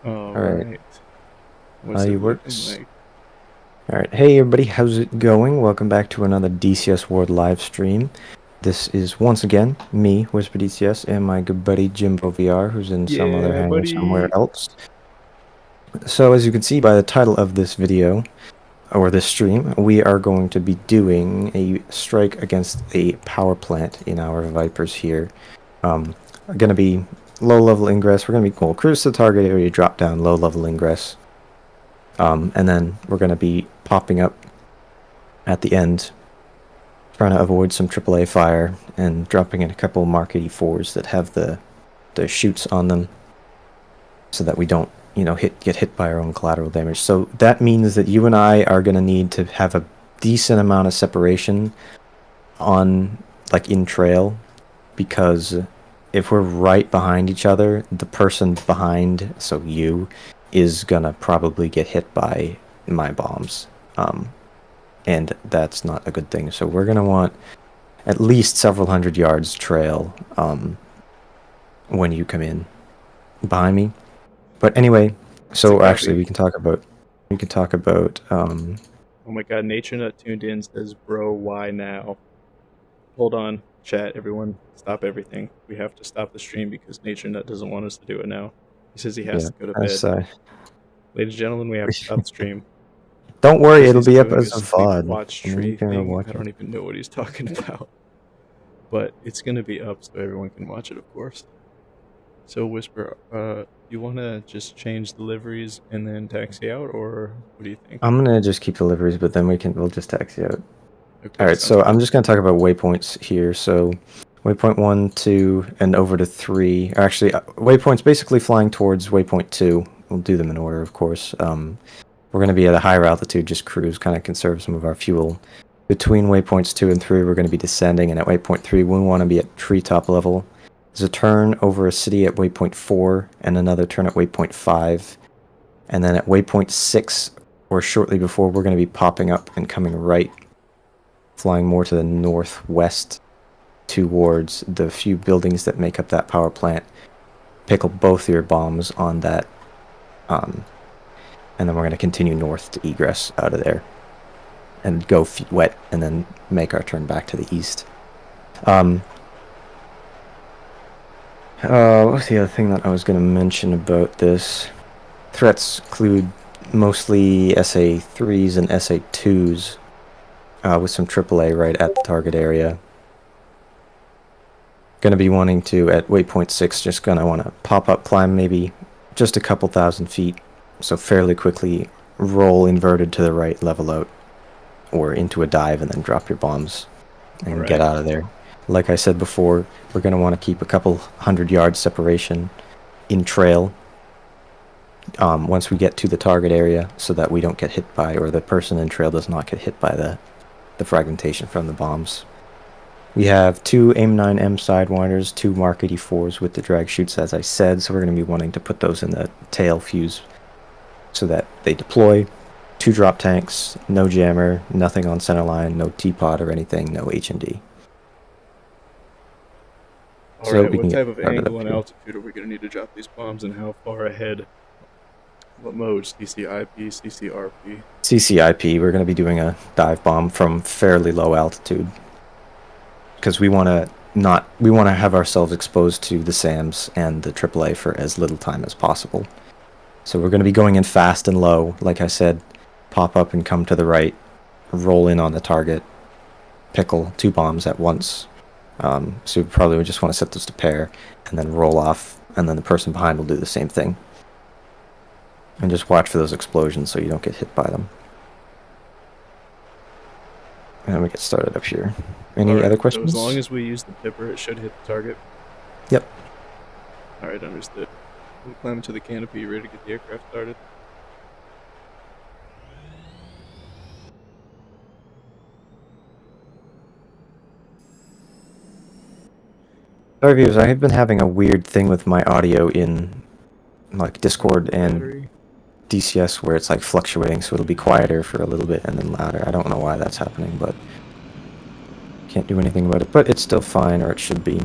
All Alright, right. What's it looking works. like? Alright, hey everybody, how's it going? Welcome back to another DCS World live stream. This is once again me, Whisper DCS, and my good buddy Jimbo VR, who's in some other Yeah, hangar somewhere buddy. else. So as you can see by the title of this video, or this stream, we are going to be doing a strike against a power plant in our Vipers here. Going to be low-level ingress. We're going to be, we'll cruise to the target area, drop down, low-level ingress. And then we're going to be popping up at the end, trying to avoid some AAA fire and dropping in a couple Mark 84s that have the chutes on them, so that we don't, get hit by our own collateral damage. So that means that you and I are going to need to have a decent amount of separation on, like, in trail, because if we're right behind each other, the person behind, so you, is gonna probably get hit by my bombs. And that's not a good thing. So we're gonna want at least several hundred yards trail when you come in behind me. But anyway, It's a so actually copy. we can talk about Oh my god, Nature Nut tuned in says, bro, why now? Hold on, chat, everyone, stop everything. We have to stop the stream because Nature Nut doesn't want us to do it now. He says he has yeah. to go to That's, bed. Ladies and gentlemen, we have to stop the stream. don't He worry, says it'll he's be up doing as a a sleep VOD. watch And then you tree can go thing. watch I it. don't even know what he's talking about. But it's going to be up so everyone can watch it, of course. So, Whisper, you want to just change the liveries and then taxi out, or what do you think? I'm gonna just keep deliveries, but then we'll just taxi out. Okay, Alright, sounds so good. I'm just going to talk about waypoints here. So waypoint 1, 2, and over to 3. Actually, waypoints basically flying towards waypoint 2. We'll do them in order, of course. We're going to be at a higher altitude, just cruise, kind of conserve some of our fuel. Between waypoints 2 and 3, we're going to be descending, and at waypoint 3, we want to be at treetop level. There's a turn over a city at waypoint 4, and another turn at waypoint 5. And then at waypoint 6, or shortly before, we're going to be popping up and coming right, flying more to the northwest towards the few buildings that make up that power plant. Pickle both your bombs on that, and then we're going to continue north to Egress out of there and go feet wet, and then make our turn back to the east. What's the other thing that I was going to mention about this? Threats include mostly SA3s and SA2s, with some AAA right at the target area. Going to be wanting to, at waypoint 6, just going to want to pop up, climb maybe just a couple thousand feet, so fairly quickly roll inverted to the right, level out, or into a dive, and then drop your bombs and get out of there. Like I said before, we're going to want to keep a couple hundred yards separation in trail once we get to the target area, so that we don't get hit by, or the person in trail does not get hit by the fragmentation from the bombs. We have 2 AIM-9M Sidewinders, 2 Mark 84s with the drag chutes, as I said, so we're going to be wanting to put those in the tail fuse so that they deploy. 2 drop tanks, no jammer, nothing on center line, no teapot or anything, no H&D. Alright, what type of angle and altitude are we going to need to drop these bombs, and how far ahead? What modes? CCIP, CCRP? CCIP, we're going to be doing a dive bomb from fairly low altitude, because we want to have ourselves exposed to the SAMs and the AAA for as little time as possible. So we're going to be going in fast and low, like I said, pop up and come to the right, roll in on the target, pickle 2 bombs at once. So we probably would just want to set those to pair, and then roll off, and then the person behind will do the same thing. And just watch for those explosions so you don't get hit by them. And we get started up here. Any other questions? So as long as we use the pipper, it should hit the target? Yep. Alright, understood. We'll climb into the canopy, ready to get the aircraft started. Sorry viewers, I have been having a weird thing with my audio in like Discord and DCS, where it's like fluctuating, so it'll be quieter for a little bit and then louder. I don't know why that's happening, but can't do anything about it. But it's still fine, or it should be.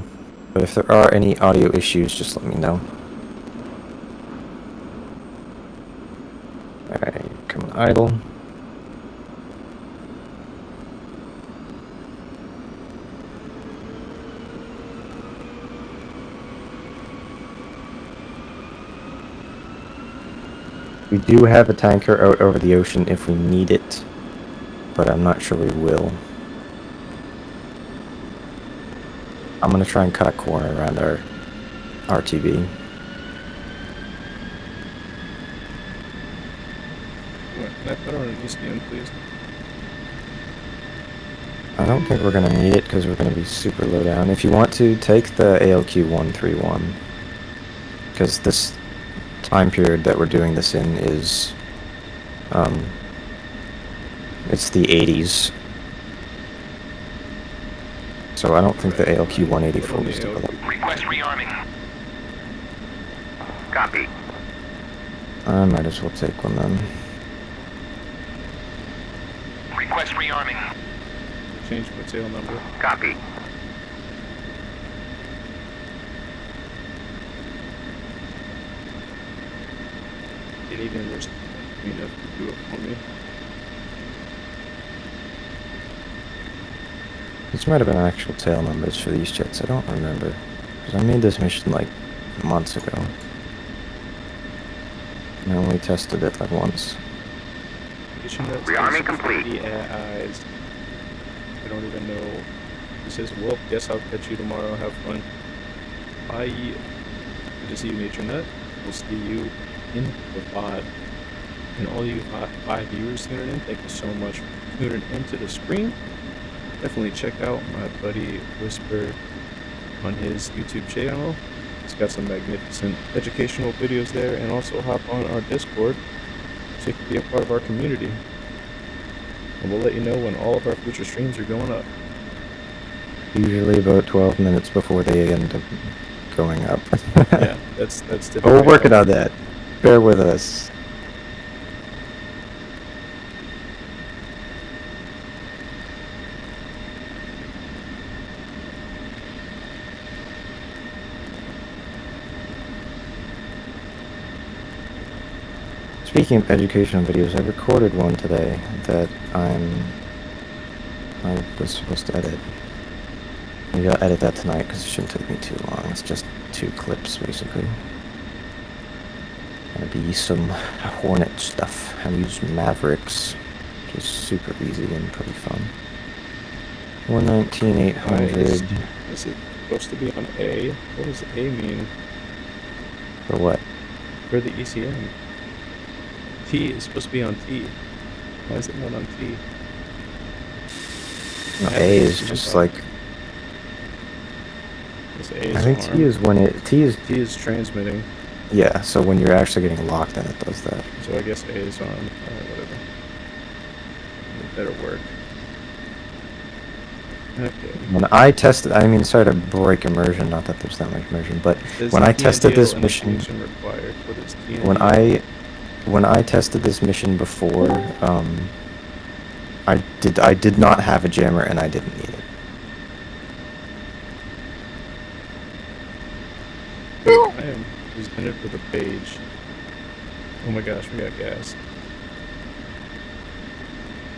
But if there are any audio issues, just let me know. idle. We do have a tanker out over the ocean if we need it, but I'm not sure we will. I'm gonna try and cut a corner around our RTB. What, can I put on an ECM, please? I don't think we're gonna need it because we're gonna be super low down. If you want to, take the ALQ 131, because this time period that we're doing this in is, it's the 80s. So I don't think the ALQ 184 is developed. Request rearming. Copy. I might as well take one then. Request rearming. Change my tail number. Copy. Didn't even risk enough to do it for me. This might have been actual tail numbers for these jets, I don't remember. Because I made this mission like months ago. And I only tested it like once. Rearming complete. Eyes. I don't even know. He says, well, guess I'll catch you tomorrow. Have fun. Bye. Good to see you, Nature Nut. We'll see you in the pod. And all you 5 viewers tuning in, thank you so much for tuning into the stream. Definitely check out my buddy Whisper on his YouTube channel. He's got some magnificent educational videos there, and also hop on our Discord so you can be a part of our community. And we'll let you know when all of our future streams are going up. Usually about 12 minutes before they end up going up. Yeah, that's typically. But we're working on that. Bear with us. Speaking of educational videos, I recorded one today that I was supposed to edit. Maybe I'll edit that tonight because it shouldn't take me too long. It's just 2 clips basically. Gonna be some Hornet stuff. I use Mavericks, which is super easy and pretty fun. 119,800. Is it supposed to be on A? What does A mean? For what? For the ECM. T is supposed to be on T. Why is it not on T? No, A is just like. I think T is when it T is transmitting. Yeah, so when you're actually getting locked, then it does that. So I guess A is on. Whatever. It better work. Okay. When I tested, I mean, sorry to break immersion, not that there's that much immersion, but when I tested this mission, when I tested this mission before, I did not have a jammer and I didn't need it. I am presented with a page. Oh my gosh, we got gas.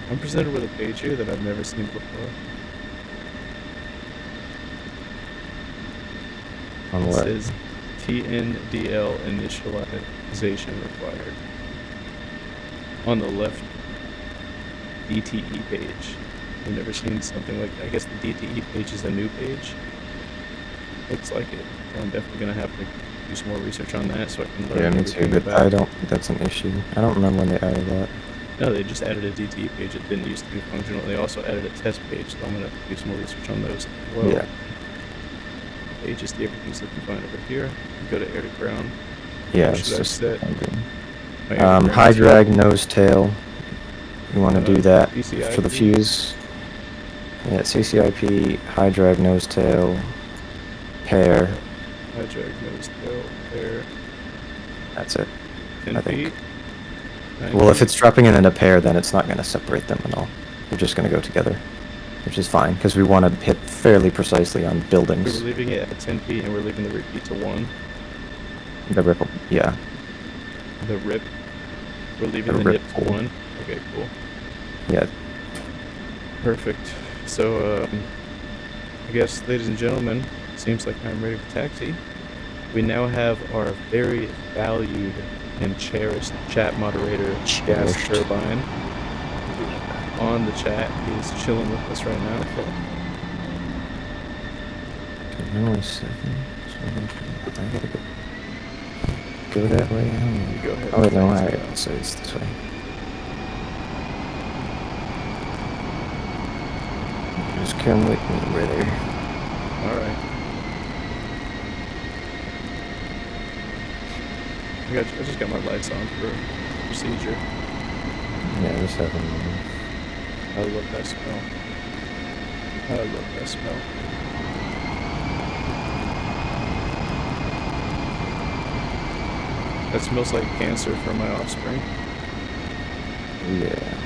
I'm presented with a page here that I've never seen before. On It what? says TNDL initialization required. On the left DTE page. I've never seen something like that. I guess the DTE page is a new page. Looks like it. I'm definitely gonna have to do some more research on that so I can learn. Yeah, me too, but I don't think that's an issue. I don't remember when they added that. No, they just added a DTE page. It didn't used to be functional. They also added a test page, so I'm gonna do some more research on those as well. Yeah. Pages, everything's looking fine over here. Go to air to ground. Yeah, What it's should I just set? My air to ground high set. drag, nose tail. You want to do that CCIP. for the fuse. Yeah, CCIP, high drag, nose tail, pair. High drag, nose tail, pair. That's it. 10 I think. feet. Well, if it's dropping in a pair, then it's not going to separate them at all. They're just going to go together, which is fine because we want to hit fairly precisely on buildings. We're leaving it at 10 feet and we're leaving the repeat to 1. The ripple, yeah. The rip. We're leaving The the nip ripple. to 1. Okay, cool. Yeah. Perfect. So, I guess, ladies and gentlemen, seems like I'm ready for taxi. We now have our very valued and cherished chat moderator, Gas Cherished. Turbine, on the chat. He's chilling with us right now. Okay, 1 second. I gotta go that way. I don't know. You go ahead. Oh wait, no, Taxi alright, out. so it's this way. Just come with me, brother. Alright. I just got my lights on for procedure. Yeah, just have him. I love that smell. I love that smell. That smells like cancer for my offspring. Yeah.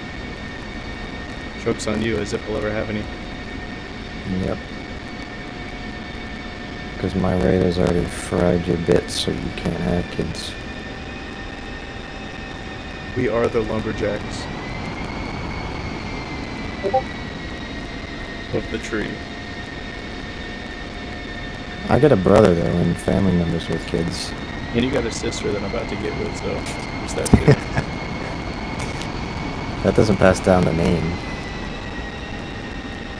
Joke's on you, as if I'll ever have any. Yep. Because my radar's already fried your bits, so you can't have kids. We are the lumberjacks of the tree. I got a brother though, and family members with kids. And you got a sister that I'm about to get with, so there's that too. That doesn't pass down the name.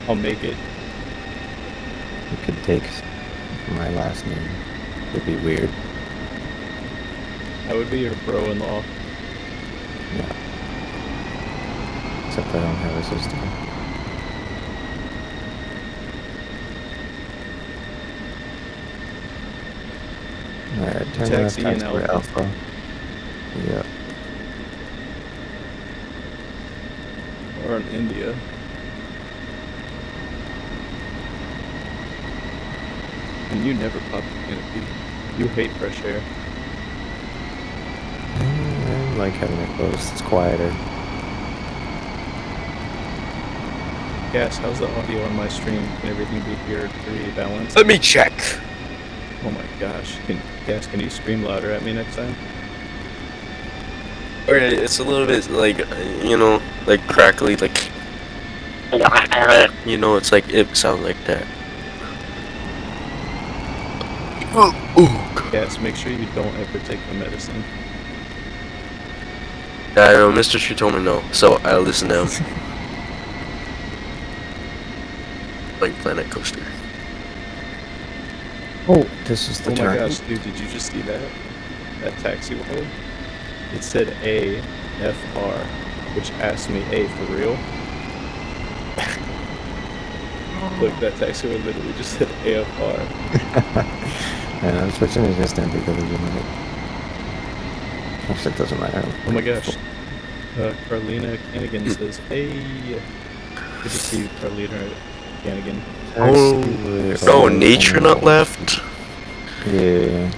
I'll make it. You could take my last name. It'd be weird. I would be your bro-in-law. Yeah. Except I don't have a sister. Alright, turn left, Taxi and taxi for Alpha. Alpha. Yep. Or in India. And you never pop the canopy. You hate fresh air. I like having it closed. It's quieter. Gas, how's the audio on my stream? Can everything be here pretty balanced? Let me check. Oh my gosh. Gas, can you scream louder at me next time? Okay, it's a little bit like, you know, like crackly, like, you know, it's like, it sounds like that. Ooh. Gas, make sure you don't ever take the medicine. I know, Mr. Tree told me no, so I listen to him. Like Planet Coaster. Oh, this is the Oh my turn. gosh, dude, did you just see that? That taxiway? It said AFR, which asked me, A, for real? Look, that taxiway literally just said AFR. And I'm switching to just empty because you might. Actually, it doesn't matter. Oh my gosh. Carlina Canigan says, hey. Good to see you, Carlina Canigan. Oh, nature not left? Yeah.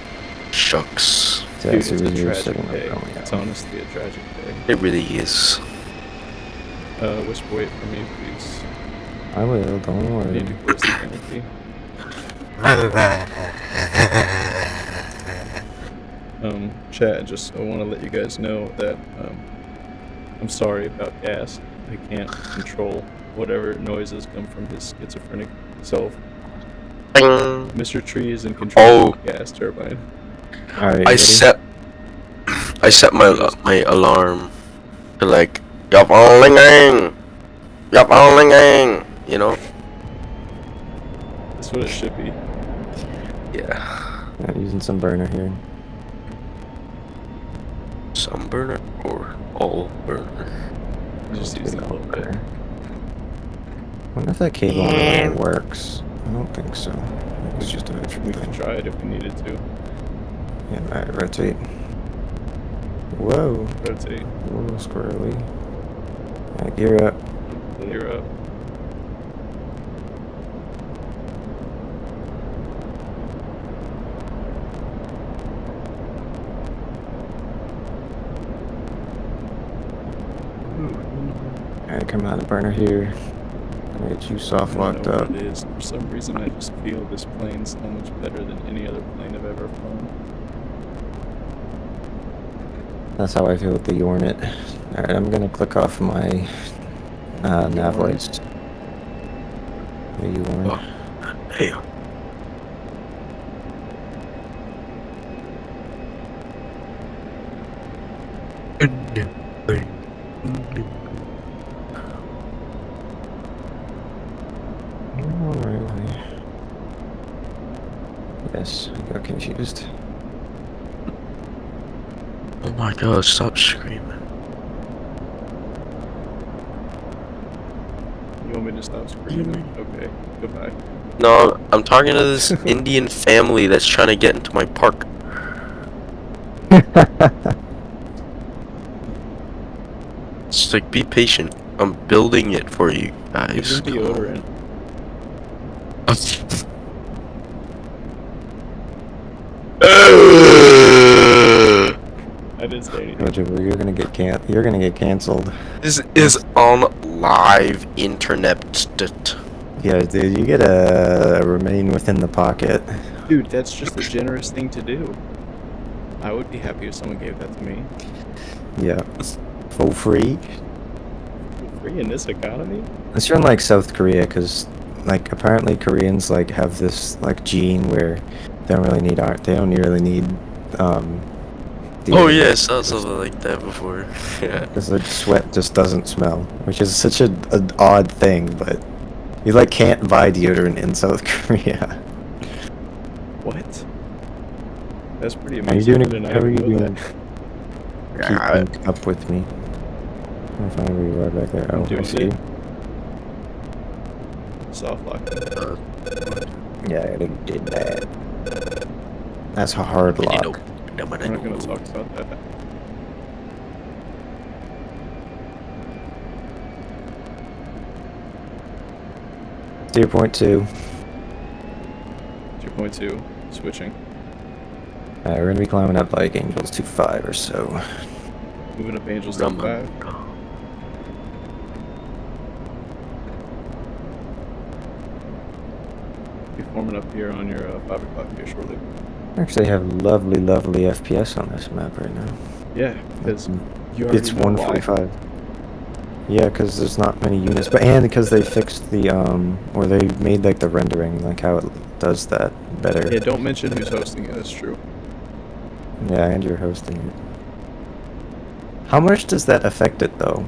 Shucks. Dude, it's Taxi a was your tragic second day. one. It's honestly a tragic day. It really is. Whisper, wait for me, please. I will, don't I worry. need to close the canopy. Chat, just I want to let you guys know that I'm sorry about Gas. I can't control whatever noises come from his schizophrenic self. Mr. Tree is in control of the gas turbine. Alright, I set my alarm to like, yup, ling, you know? That's what it should be. Yeah. I'm using some burner here. Some burner or all burner? Just use that a little bit. I wonder if that cable on the line works. I don't think so. It's just a virtual We can thing. try it if we needed to. Yeah, alright, rotate. Whoa. Rotate. A little squirrely. Alright, gear up. Gear up. Alright, coming out of the burner here. Gonna get you soft I don't locked know up. what it is. For some reason, I just feel this plane so much better than any other plane I've ever flown. That's how I feel with the Hornet. Alright, I'm gonna click off my nav lights. There you are. Oh, hey. Alright. Yes, I got confused. Oh my god, stop screaming. You want me to stop screaming? Okay, goodbye. No, I'm talking to this Indian family that's trying to get into my park. It's like, be patient. I'm building it for you guys. Give them deodorant. I didn't say anything. Roger, you're gonna get canceled. This is on live internet. Yeah, dude, you gotta remain within the pocket. Dude, that's just a generous thing to do. I would be happy if someone gave that to me. Yeah. For free? Free in this economy? Unless you're in like South Korea, because like apparently Koreans like have this like gene where they don't really need art. They don't really need Oh yeah, I saw something like that before. Yeah. because the sweat just doesn't smell, which is such an odd thing. But you like can't buy deodorant in South Korea. What? That's pretty How are you amazing. doing? I How are you didn't know doing? that. Keep up with me. I'll find where you are back there. I'm Oh, I doing see it. you. Soft lock. Yeah, I did that. That's a hard lock. We're not gonna talk about that. Steer point 2. 2.2. Switching. We're gonna be climbing up like Angels to 5 or so. Moving up Angels to 5. Be forming up here on your 5 o'clock here shortly. Actually, have lovely, lovely FPS on this map right now. Yeah, because you already It's know why. 145. Yeah, because there's not many units, but and because they fixed the or they made like the rendering, like how it does that better. Yeah, don't mention who's hosting it. That's true. Yeah, and you're hosting it. How much does that affect it though?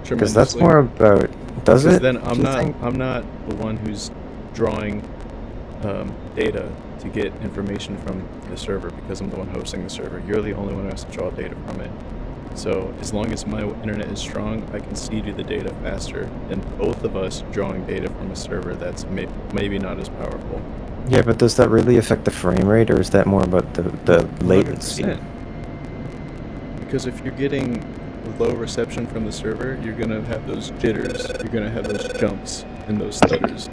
Because that's Tremendously. more about. Does Because it? then do I'm you not think? I'm not the one who's drawing data to get information from the server because I'm the one hosting the server. You're the only one who has to draw data from it. So as long as my internet is strong, I can seed you the data faster than both of us drawing data from a server that's maybe not as powerful. Yeah, but does that really affect the frame rate, or is that more about the latency? 100%. Because if you're getting low reception from the server, you're gonna have those jitters, you're gonna have those jumps and those stutters.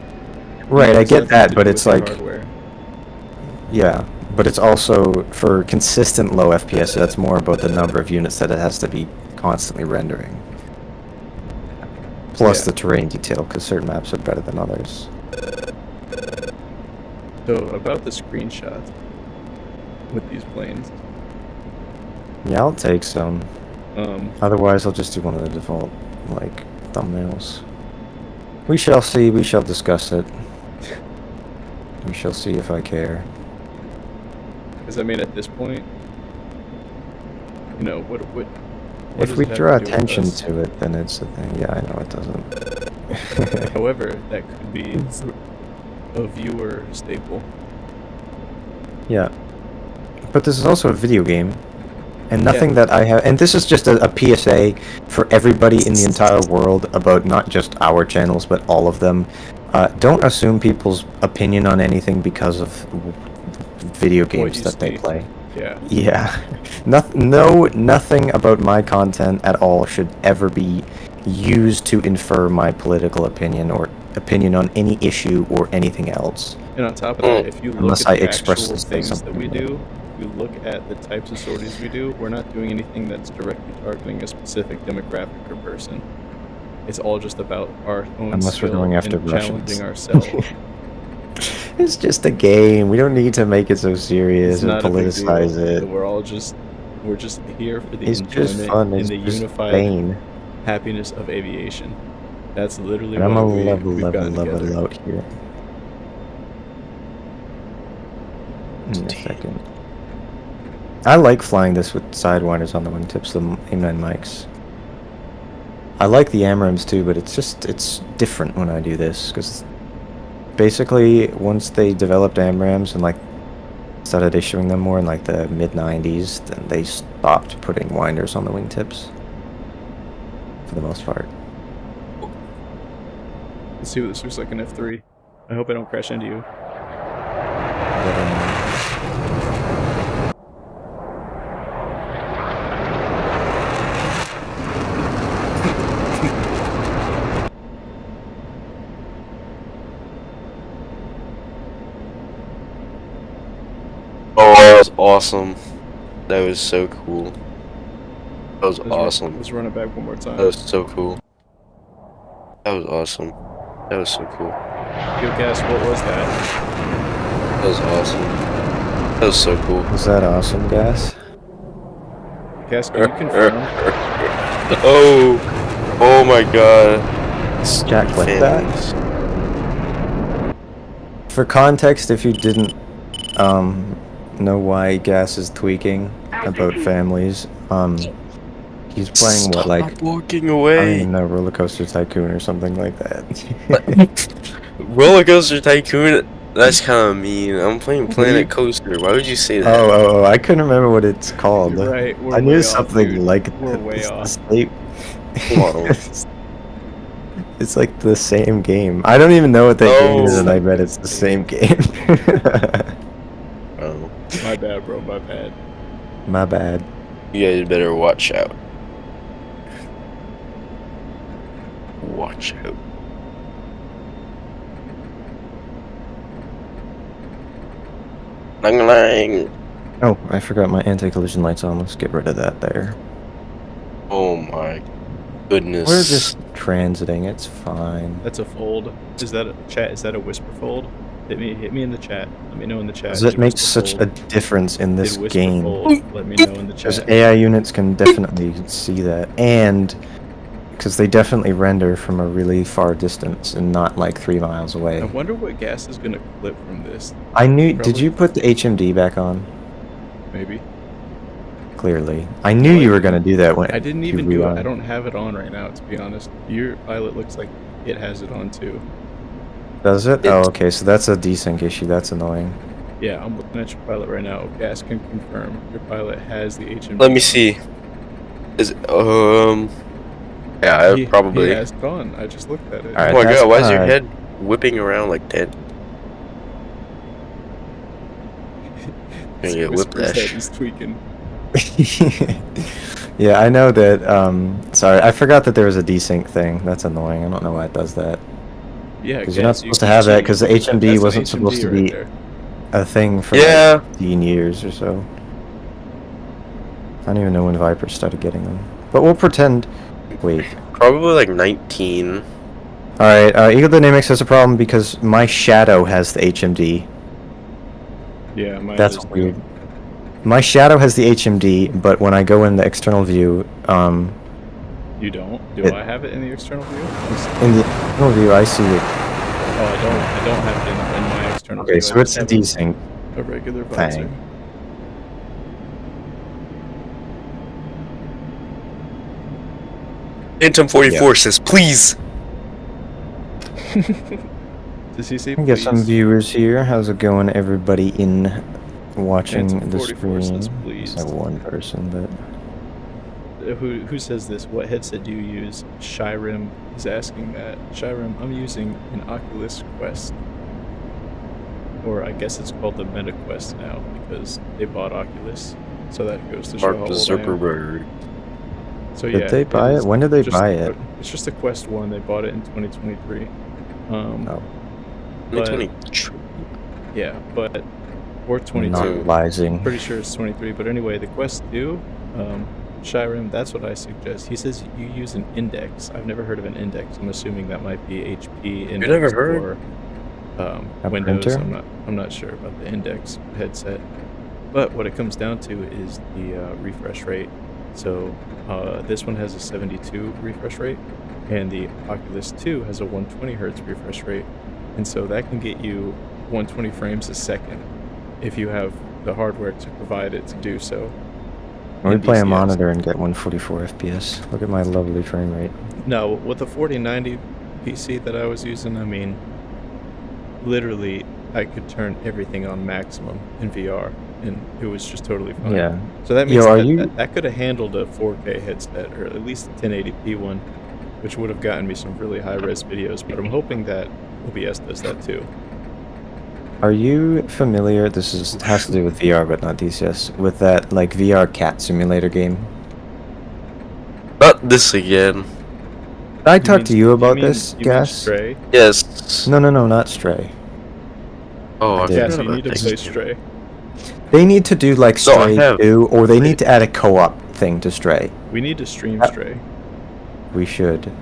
Right, I It's get nothing that, to but do it's with your like, hardware. yeah, but it's also for consistent low FPS. That's more about the number of units that it has to be constantly rendering. Plus Yeah. the terrain detail, because certain maps are better than others. So about the screenshots with these planes, Yeah, I'll take some. um, Otherwise, I'll just do one of the default, like, thumbnails. We shall see, we shall discuss it. We shall see if I care. because I mean at this point, you know, what If does we it have draw to do with attention us? to it, then it's a thing. Yeah, I know it doesn't. However, that could be a viewer staple. Yeah. But this is also a video game. And nothing that I have... And this is just a PSA for everybody in the entire world about not just our channels, but all of them. Don't assume people's opinion on anything because of video games you that they see. play. Yeah. Yeah. Nothing about my content at all should ever be used to infer my political opinion or opinion on any issue or anything else. And on top of that, if you look Unless at I the expressly actual say things that something we about do, if you look at the types of sorties we do, we're not doing anything that's directly targeting a specific demographic or person. It's all just about our own Unless we're skill going after and Russians. challenging ourselves. It's just a game. We don't need to make it so serious It's and not a big politicize deal. it. We're all just We're just here for the It's just enjoyment fun. and It's the just unified vain. happiness of aviation. That's literally And I'm why a we've gotten together. out here. In a second. I like flying this with sidewinders on the wingtips, the A9 mics. I like the AMRAMs too, but it's different when I do this, because basically once they developed AMRAMs and like started issuing them more in like the mid-90s, then they stopped putting winders on the wingtips for the most part. Let's see what this looks like in F3. I hope I don't crash into you. Oh, that was awesome. That was so cool. That was awesome. Let's run it back one more time. That was so cool. That was awesome. That was so cool. Yo, Gas, what was that? That was awesome. That was so cool. Was that awesome, guys? Gas, can you confirm? Oh my god. Jack, click that. For context, if you didn't know why Gas is tweaking about families, he's playing what, like, walking I don't away. even know, Roller Coaster Tycoon or something like that. Roller Coaster Tycoon? That's kind of mean. I'm playing Planet Coaster. Why would you say that? Oh, I couldn't remember what it's called. You're right. We're I knew way something off, dude. like We're that. way It's the off. same- Whoa. It's like the same game. I don't even know what that game is, Oh. and I bet it's the same game. Oh. My bad, bro. My bad. My bad. You guys better watch out. Watch out. Lang lang. Oh, I forgot my anti-collision lights on. Let's get rid of that there. Oh my goodness. We're just transiting. It's fine. That's a fold. Is that a chat? Is that a whisper fold? Hit me in the chat. Let me know in the chat. Does it Did make whisper such fold? a difference in this Did whisper game? fold? Let me know in the Because chat. AI units can definitely see that, and because they definitely render from a really far distance and not like 3 miles I away. wonder what Gas is gonna clip from this. I knew. Did Probably- you put the HMD back on? Maybe. Clearly, I knew you were gonna do that when I didn't you even do it. rewound. I don't have it on right now, to be honest. Your pilot looks like it has it on too. Does it? Oh, okay. So that's a desync issue. That's annoying. Yeah, I'm looking at your pilot right now. Gas can confirm your pilot has the HMD. Let me see. Is it, yeah, probably. He has it on. I just looked at it. Alright. Oh my that's god, why is your fine. head whipping around like that? It's Yeah, whip Whisper's that head shit. is tweaking. Yeah, I know that. Sorry, I forgot that there was a desync thing. That's annoying. I don't know why it does that. Yeah, Because you're not Gas, supposed to can have that, change because the it. HMD That's an wasn't supposed to HMD right be there. a thing for Yeah. like 15 years or so. I don't even know when Vipers started getting them. But we'll pretend. Wait. Probably like 19. Alright, Eagle Dynamics has a problem because my shadow has the HMD. Yeah, mine That's is too. weird. My shadow has the HMD, but when I go in the external view, You don't? Do It- I have it in the external view? in the external view I see it. Oh, I don't have it in my external view. Okay, I so just it's a have desync. a regular visor. thing. Phantom 44 says, please. Does he say We get some please? viewers here. How's it going, everybody in watching Phantom the 44 stream? says It's please. like one person, but Who says this? What headset do you use? Shyrim is asking that. Shyrim, I'm using an Oculus Quest. Or I guess it's called the Meta Quest now because they bought Oculus. So that goes to show Mark how old I am. Zuckerberg. So did yeah, they buy is it? When did they just buy a- it? It's just a Quest 1. They bought it in 2023. Oh, But, 2020. yeah, but or 22. not rising. Pretty sure it's 23. But anyway, the Quest 2, Shyrim, that's what I suggest. He says you use an index. I've never heard of an index. I'm assuming that might be HP index never heard? or A Windows. printer? I'm not sure about the index headset. But what it comes down to is the refresh rate. So this one has a 72 refresh rate, and the Oculus 2 has a 120 hertz refresh rate. And so that can get you 120 frames a second if you have the hardware to provide it to do so. Let me play a DCS. monitor and get 144 FPS. Look at my lovely frame rate. No, with the 4090 PC that I was using, I mean, literally, I could turn everything on maximum in VR, and it was just totally fine. Yeah. So that means Yo, are that, you- that could have handled a 4K headset, or at least a 1080p one, which would have gotten me some really high-res videos, but I'm hoping that OBS does that too. Are you familiar? Has to do with VR, but not DCS. With that like VR cat simulator game. Not this again. Did I talk to you about this, You mean Gas? Stray? Yes. No, not Stray. Oh, I did. Yes, forgot you need about to play this. Stray. They need to do like No, I Stray have. 2, or they need to add a co-op thing to Stray. We need to stream Stray. We should.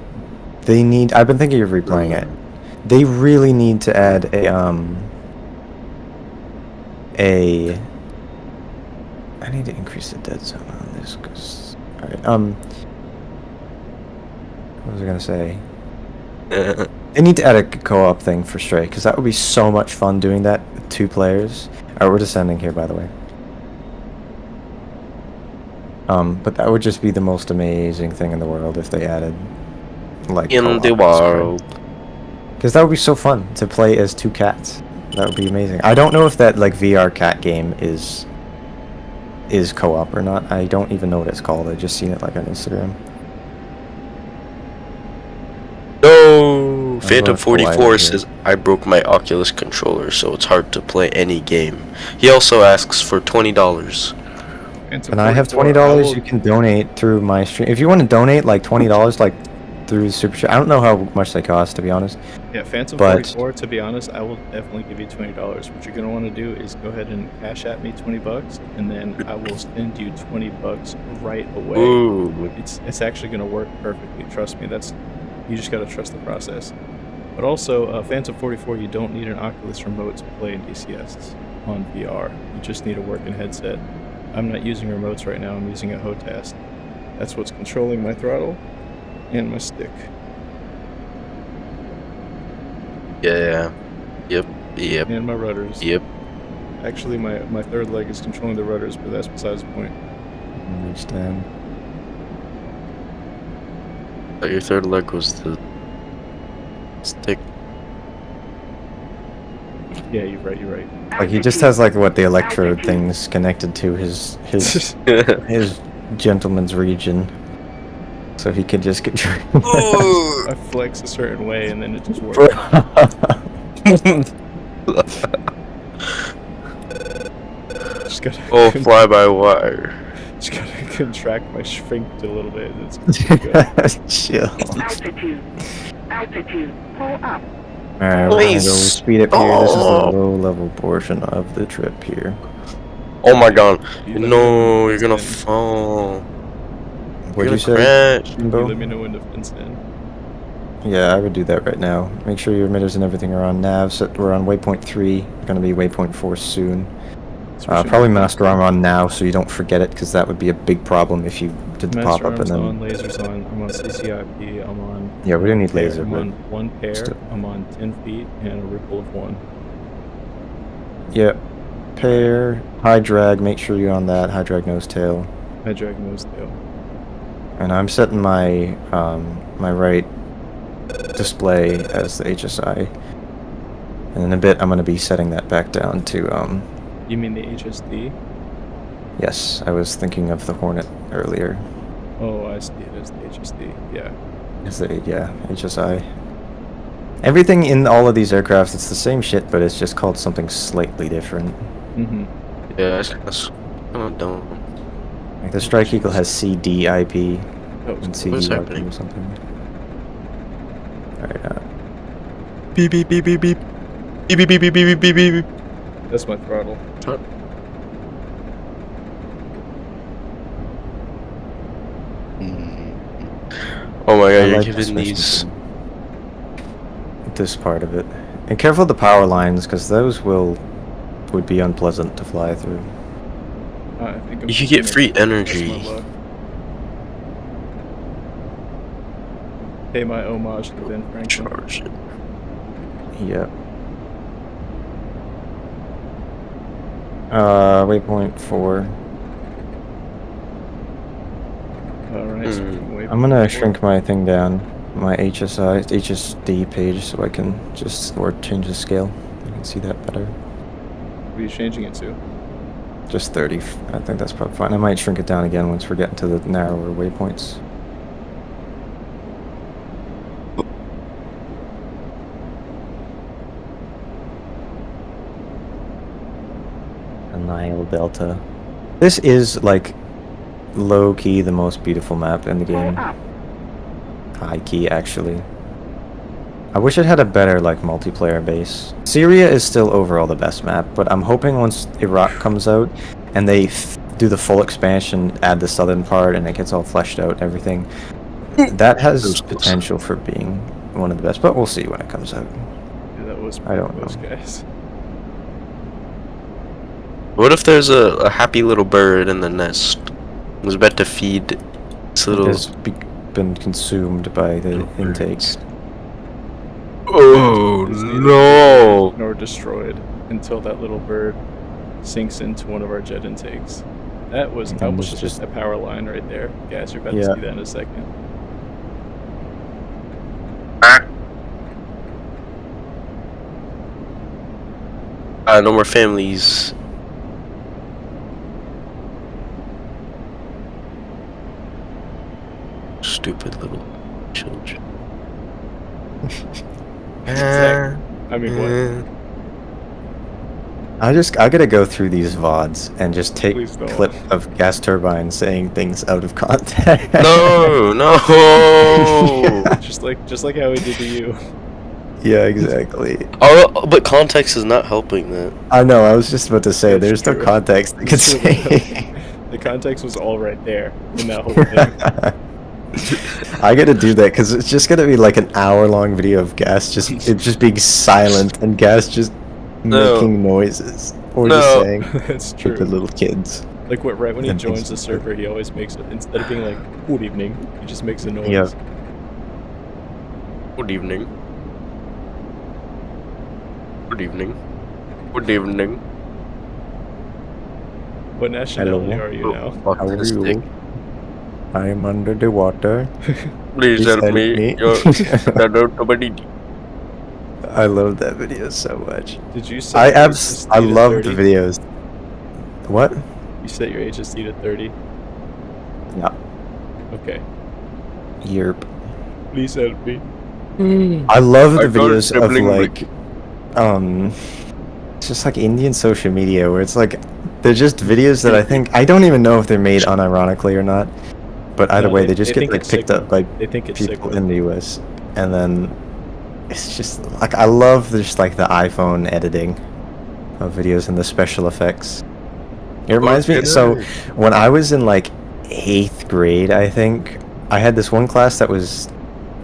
They need. I've been thinking of replaying it. They really need to add I need to increase the dead zone on this because. Alright. What was I gonna say? They need to add a co-op thing for Stray because that would be so much fun doing that with 2 players. Alright, we're descending here, by the way. But that would just be the most amazing thing in the world if they added like In the world. because that would be so fun to play as 2 cats. That would be amazing. I don't know if that like VR cat game is co-op or not. I don't even know what it's called. I just seen it like on Instagram. No, I'm Phantom going for live 44 here. says I broke my Oculus controller, so it's hard to play any game. He also asks for $20. And I have $20 you can donate through my stream. If you want to donate like $20 like through the super chat. I don't know how much they cost to be honest. Yeah, Phantom But- 44, to be honest, I will definitely give you $20. What you're going to want to do is go ahead and cash at me $20, and then I will send you $20 right away. Ooh. It's actually going to work perfectly. Trust me. You just got to trust the process. But also, Phantom 44, you don't need an Oculus remote to play in DCS on VR. You just need a working headset. I'm not using remotes right now. I'm using a HOTAS. That's what's controlling my throttle and my stick. Yeah. Yep. And my rudders. Yep. Actually, my third leg is controlling the rudders, but that's besides the point. Understand. Your third leg was the stick. Yeah, you're right. Like he just has like what the electrode things connected to his gentleman's region, so he could just get. I flex a certain way, and then it just works. Just gotta Oh, fly by wire. just gotta contract my sphincter a little bit. And it's good. Chill. Altitude, pull up. Alright, we're gonna go Please. speed up here. This is the Oh. low level portion of the trip here. Oh my god. You let me know No, when you're it's gonna in. fall. What'd you You're say, gonna crash. You Jimbo? let me know when to fence in. Yeah, I would do that right now. Make sure your emitters and everything are on nav. So we're on waypoint 3. We're gonna be waypoint 4 soon. Switching Probably to master armor on now, so you don't forget it, because that would be a big problem if you did the Master pop up and arms then. on, lasers on. I'm on CCIP. I'm on. Yeah, we don't need pair. laser, I'm but on 1 pair. still. I'm on 10 feet and a ripple of 1. Yeah, pair, high drag. Make sure you're on that high drag nose tail. I drag nose tail. And I'm setting my my right display as the HSI. And in a bit, I'm gonna be setting that back down to You mean the HSD? Yes, I was thinking of the Hornet earlier. Oh, I see it as the HSD. Yeah. Yeah, HSI. Everything in all of these aircrafts, it's the same shit, but it's just called something slightly different. Mm-hmm. Yeah, that's kind of dumb. Like the Strike Eagle has CDIP Oh, and so- What's CDIP happening? or something. Alright, Beep beep beep beep beep. Beep beep beep beep beep beep beep. that's my throttle. Oh my god, I you're like giving this these. this part of it. And careful of the power lines, because those would be unpleasant to fly through. I think I'm You just could get gonna free test my energy. luck. Pay my homage to Ben Franklin. Charge it. Yep. Waypoint 4. Alright, so I'm gonna shrink my thing down, my HSD page, so I can just change the scale. You can see that better. What are you changing it to? Just 30. I think that's probably fine. I might shrink it down again once we're getting to the narrower waypoints. Nile Delta. This is like low key the most beautiful map in the game. High key, actually. I wish it had a better like multiplayer base. Syria is still overall the best map, but I'm hoping once Iraq comes out and they do the full expansion, add the southern part, and it gets all fleshed out, everything, that has potential for being one of the best. But we'll see when it comes out. Yeah, that was I don't those know. guys. What if there's a happy little bird in the nest? It was about to feed this It little... has been consumed by the intakes. Oh Is neither no! destroyed nor destroyed until that little bird sinks into one of our jet intakes. That was And almost it's just just- a power line right there. Guys, you're about Yeah. to see that in a second. No more families. Stupid little children. Zach, I mean, what? I gotta go through these VODs and just take Please don't. clip of gas turbines saying things out of context. No, no. Just like how he did to you. Yeah, exactly. Oh, but context is not helping that. I know, I was just about to say, That's there's no true. context I could say. The context was all right there in that whole thing. I gotta do that because it's just gonna be like an hour-long video of gas just being silent and gas just No. making noises or No. just saying That's to the true. little kids. Like what? Right when he And joins things the like that. server, he always makes it instead of being like "Good evening," he just makes a noise. Yeah. Good evening. Good evening. Good evening. What nationality Hello. are you now? How are you? I am under the water. Please help me. You're nobody. I love that video so much. Did you set your HSD I to love 30? the videos. What? You set your HSD to 30? Yeah. Okay. Yerp. Please help me. I love the I got videos of sibling like, it's just like Indian social media where it's like, they're just videos that I don't even know if they're made unironically or not, but either No, way, they just get think like it's picked Sigma. up by They think it's people Sigma. in the US, and then it's just like, I love just like the iPhone editing of videos and the special effects. It reminds me, so when I was in like 8th grade, I think, I had this one class that was,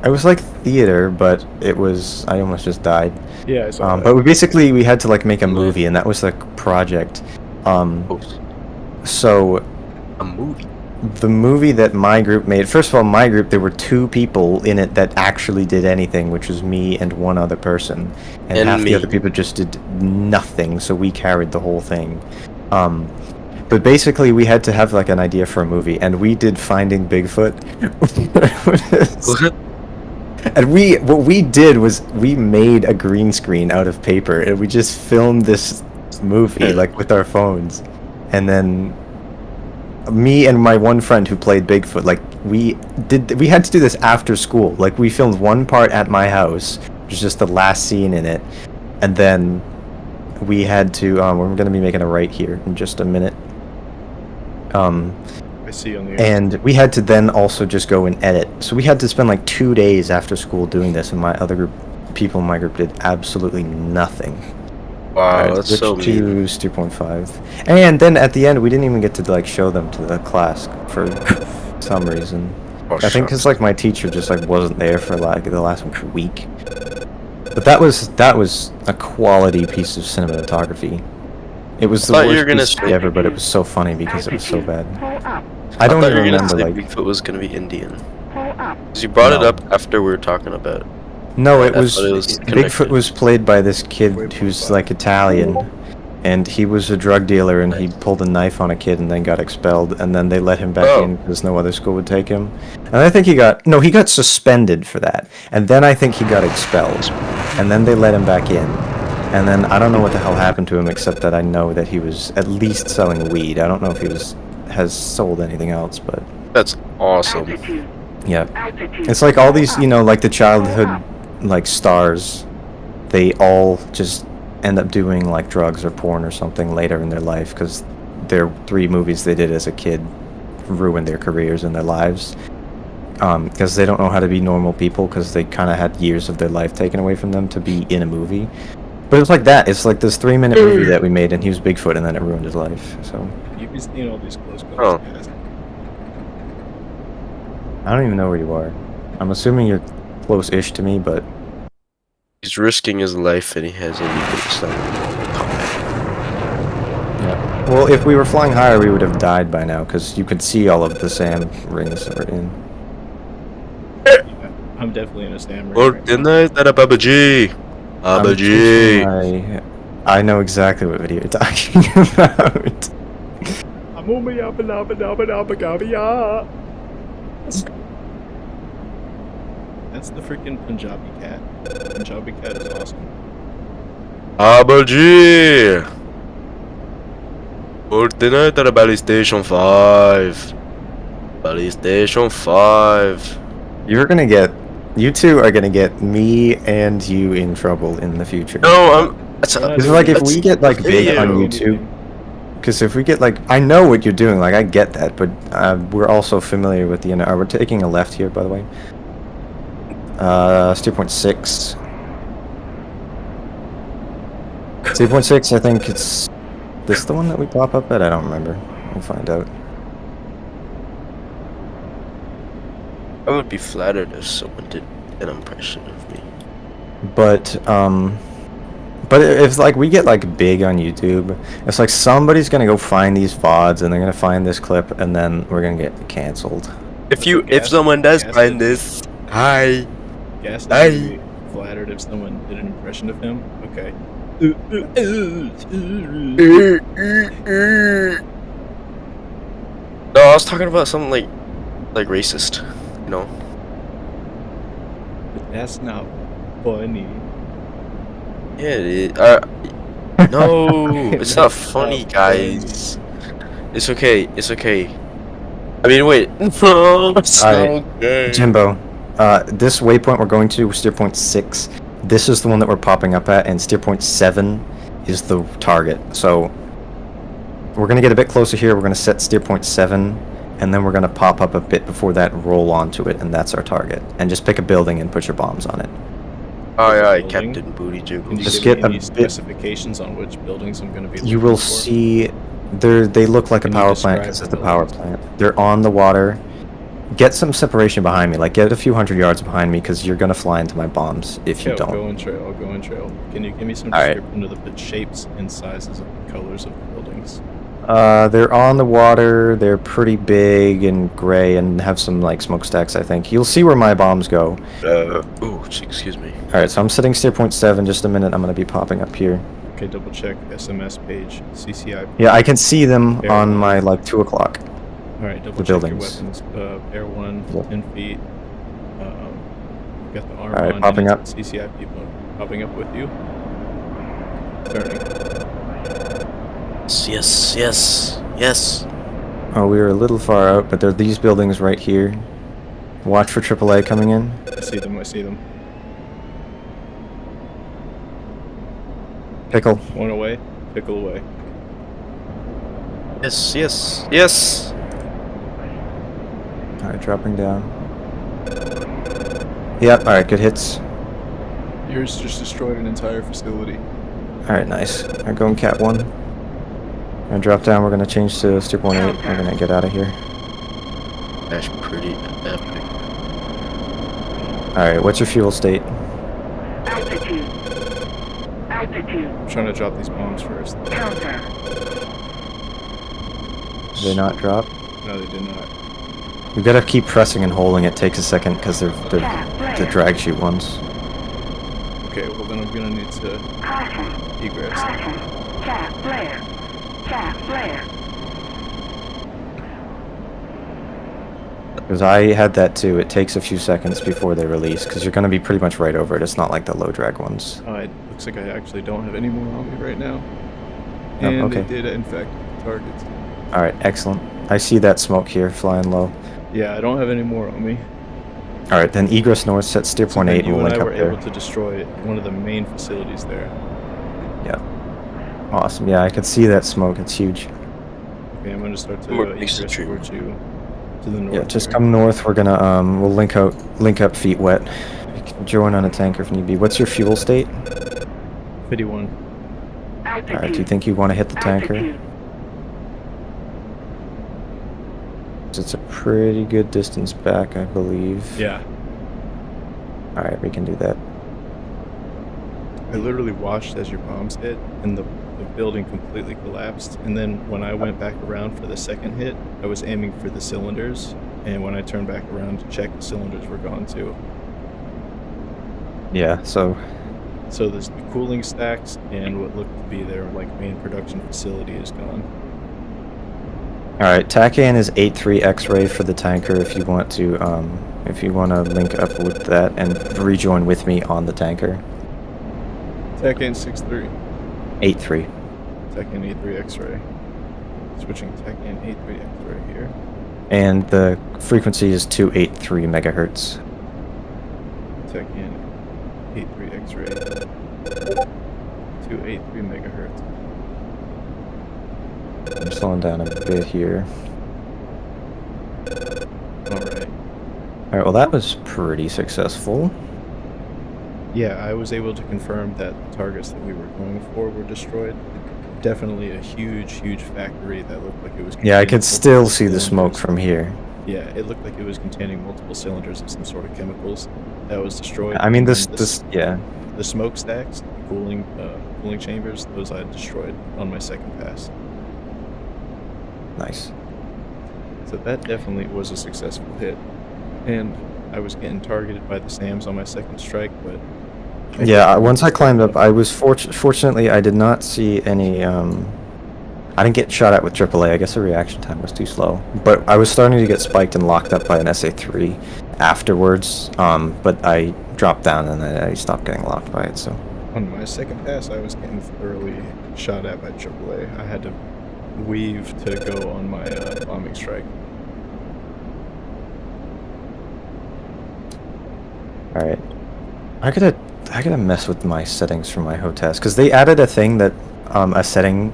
it was like theater, but it was, I almost just died. Yeah, I saw that. But we had to like make a movie, and that was the project. So A movie. the movie that my group made, first of all, my group, there were 2 people in it that actually did anything, which was me and one other person, and And half me. the other people just did nothing, so we carried the whole thing. But basically we had to have like an idea for a movie, and we did Finding Bigfoot. What? And what we did was we made a green screen out of paper, and we just filmed this movie like with our phones, and then me and my one friend who played Bigfoot, like we had to do this after school. Like we filmed one part at my house, which is just the last scene in it, and then we had to we're gonna be making a right here in just a minute. I see on the And we had to then also just go and edit. So we had to spend like 2 days after school doing this, and my other people in my group did absolutely nothing. Wow, that's Switch so to mean. 2.5. And then at the end, we didn't even get to like show them to the class for some reason. Oh, I think shucks. because like my teacher just like wasn't there for like the last week. But that was a quality piece of cinematography. It was the thought you were worst gonna BC say- ever, but it was so funny because it was so bad. I I don't thought even you were gonna remember, say like... Bigfoot was gonna be Indian. Cause you brought it No. up after we were talking about it. No, I it was... thought it was Bigfoot connected. was played by this kid who's, like, Italian. And he was a drug dealer, and he pulled a knife on a kid and then got expelled. And then they let him back Oh. in because no other school would take him. And I think he got... No, he got suspended for that. And then I think he got expelled. And then they let him back in. And then I don't know what the hell happened to him, except that I know that he was at least selling weed. I don't know if he has sold anything else, but... That's awesome. Yeah. It's like all these, you know, like the childhood, like, stars, they all just end up doing, like, drugs or porn or something later in their life, because their 3 movies they did as a kid ruined their careers and their lives. Because they don't know how to be normal people, because they kind of had years of their life taken away from them to be in a movie. But it's like that. It's like this 3-minute movie that we made, and he was Bigfoot, and then it ruined his life, so... You've been seeing all these close calls, Oh. guys. I don't even know where you are. I'm assuming you're close-ish to me, but... He's risking his life and he has a nuclear Yeah. Well, if we were flying higher, we would have died by now, because you could see all of the sand rings that we're in. I'm definitely in a stam ring Or right didn't now. I? That a Baba G. Baba I'm G. changing I know exactly what video you're talking about. That's the freaking Punjabi cat. Punjabi cat is awesome. Baba G. Or didn't I? That a Bally Station 5. Bally Station 5. You two are gonna get me and you in trouble in the future. No, That's Because like if we get like big on video. YouTube, because if we get like, I know what you're doing, like I get that, but we're also familiar with the. We're taking a left here, by the way. Steer point 6. Steer point 6. I think it's this the one that we pop up at. I don't remember. We'll find out. I would be flattered if someone did an impression of me. But if like we get like big on YouTube, it's like somebody's gonna go find these VODs and they're gonna find this clip and then we're gonna get canceled. If someone does find this, hi. Gas Hey. would be flattered if someone did an impression of him. Okay. No, I was talking about something like racist, you know. But that's not funny. Yeah, no, it's not funny, guys. It's okay. It's okay. I mean, wait. No, it's not Alright, okay. Jimbo, this waypoint we're going to, steer point 6. This is the one that we're popping up at, and steer point 7 is the target. So we're gonna get a bit closer here. We're gonna set steer point 7, and then we're gonna pop up a bit before that, roll onto it, and that's our target. And just pick a building and put your bombs on it. Aye, aye, Building. Captain Booty Can you Jiggles. Just give get me a any bit- specifications on which buildings I'm going to be You looking will for? see, they look like a Can you power describe plant because the it's a power buildings? plant. They're on the water. Get some separation behind me, like get a few hundred yards behind me, because you're gonna fly into my bombs if you Okay, I'll don't. go in trail. I'll go in trail. Can you give me some Alright. description of the shapes and sizes of the colors of the buildings? They're on the water. They're pretty big and gray and have some like smokestacks. I think you'll see where my bombs go. Ooh, excuse me. All right, so I'm setting steer point 7. Just a minute. I'm gonna be popping up here. Okay, double check SMS page, CCI. Yeah, I can see them Fair on enough. my like 2 o'clock. Alright, double the check buildings. your weapons. Air 1, Yep. 10 feet. Got the armor Alright, on. popping and up. it's CCI people. Popping up with you. Turning. Yes. Oh, we were a little far out, but there are these buildings right here. Watch for AAA coming in. I see them, I see them. Pickle. One away, pickle away. Yes. All right, dropping down. Yep. All right, good hits. Yours just destroyed an entire facility. All right, nice. All right, going cat 1. Gonna drop down. We're gonna change to steer point 8. We're gonna get out of here. That's pretty epic. All right, what's your fuel state? I'm trying to drop these bombs first. Did they not drop? No, they did not. You gotta keep pressing and holding. It takes a second because they're the drag shoot ones. Okay, well then I'm gonna need to egress. Because I had that too. It takes a few seconds before they release because you're gonna be pretty much right over it. It's not like the low drag ones. It looks like I actually don't have any more on me right now. And okay. they did infect targets. All right, excellent. I see that smoke here flying low. Yeah, I don't have any more on me. All right, then egress north, set steer point 8, and You we'll and link I up were there. able to destroy one of the main facilities there. Yeah. Awesome. Yeah, I can see that smoke. It's huge. Okay, I'm gonna start to More egress piece of towards you to the north. Yeah, just here. come north. We're gonna we'll link up feet wet. You can join on a tanker if need be. What's your fuel state? 51. All right. Do you think you want to hit the tanker? It's a pretty good distance back, I believe. Yeah. All right, we can do that. I literally watched as your bombs hit, and the building completely collapsed. And then when I went back around for the second hit, I was aiming for the cylinders. And when I turned back around to check, the cylinders were gone too. Yeah. So So the cooling stacks and what looked to be their like main production facility is gone. all right, TACAN is 8-3 X-ray for the tanker. If you want to link up with that and rejoin with me on the tanker. TACAN 6-3. 8-3. TACAN 8-3 X-ray. Switching TACAN 8-3 X-ray here. And the frequency is 283 megahertz. TACAN 8-3 X-ray. 283 megahertz. I'm slowing down a bit here. Alright. Alright, well that was pretty successful. Yeah, I was able to confirm that the targets that we were going for were destroyed. Definitely a huge factory that looked like it was. Yeah, I could still multiple see the smoke cylinders. from here. Yeah, it looked like it was containing multiple cylinders of some sort of chemicals that was destroyed. I mean, And yeah. the smokestacks, the cooling chambers, those I destroyed on my second pass. Nice. So that definitely was a successful hit, and I was getting targeted by the SAMs on my second strike, but Yeah, once I climbed up, I was fortunately I did not see any. I didn't get shot at with AAA. I guess the reaction time was too slow. But I was starting to get spiked and locked up by an SA3 afterwards. But I dropped down and I stopped getting locked by it. So. on my second pass, I was getting thoroughly shot at by AAA. I had to weave to go on my bombing strike. All right, I gotta mess with my settings for my HOTAS because they added a thing that a setting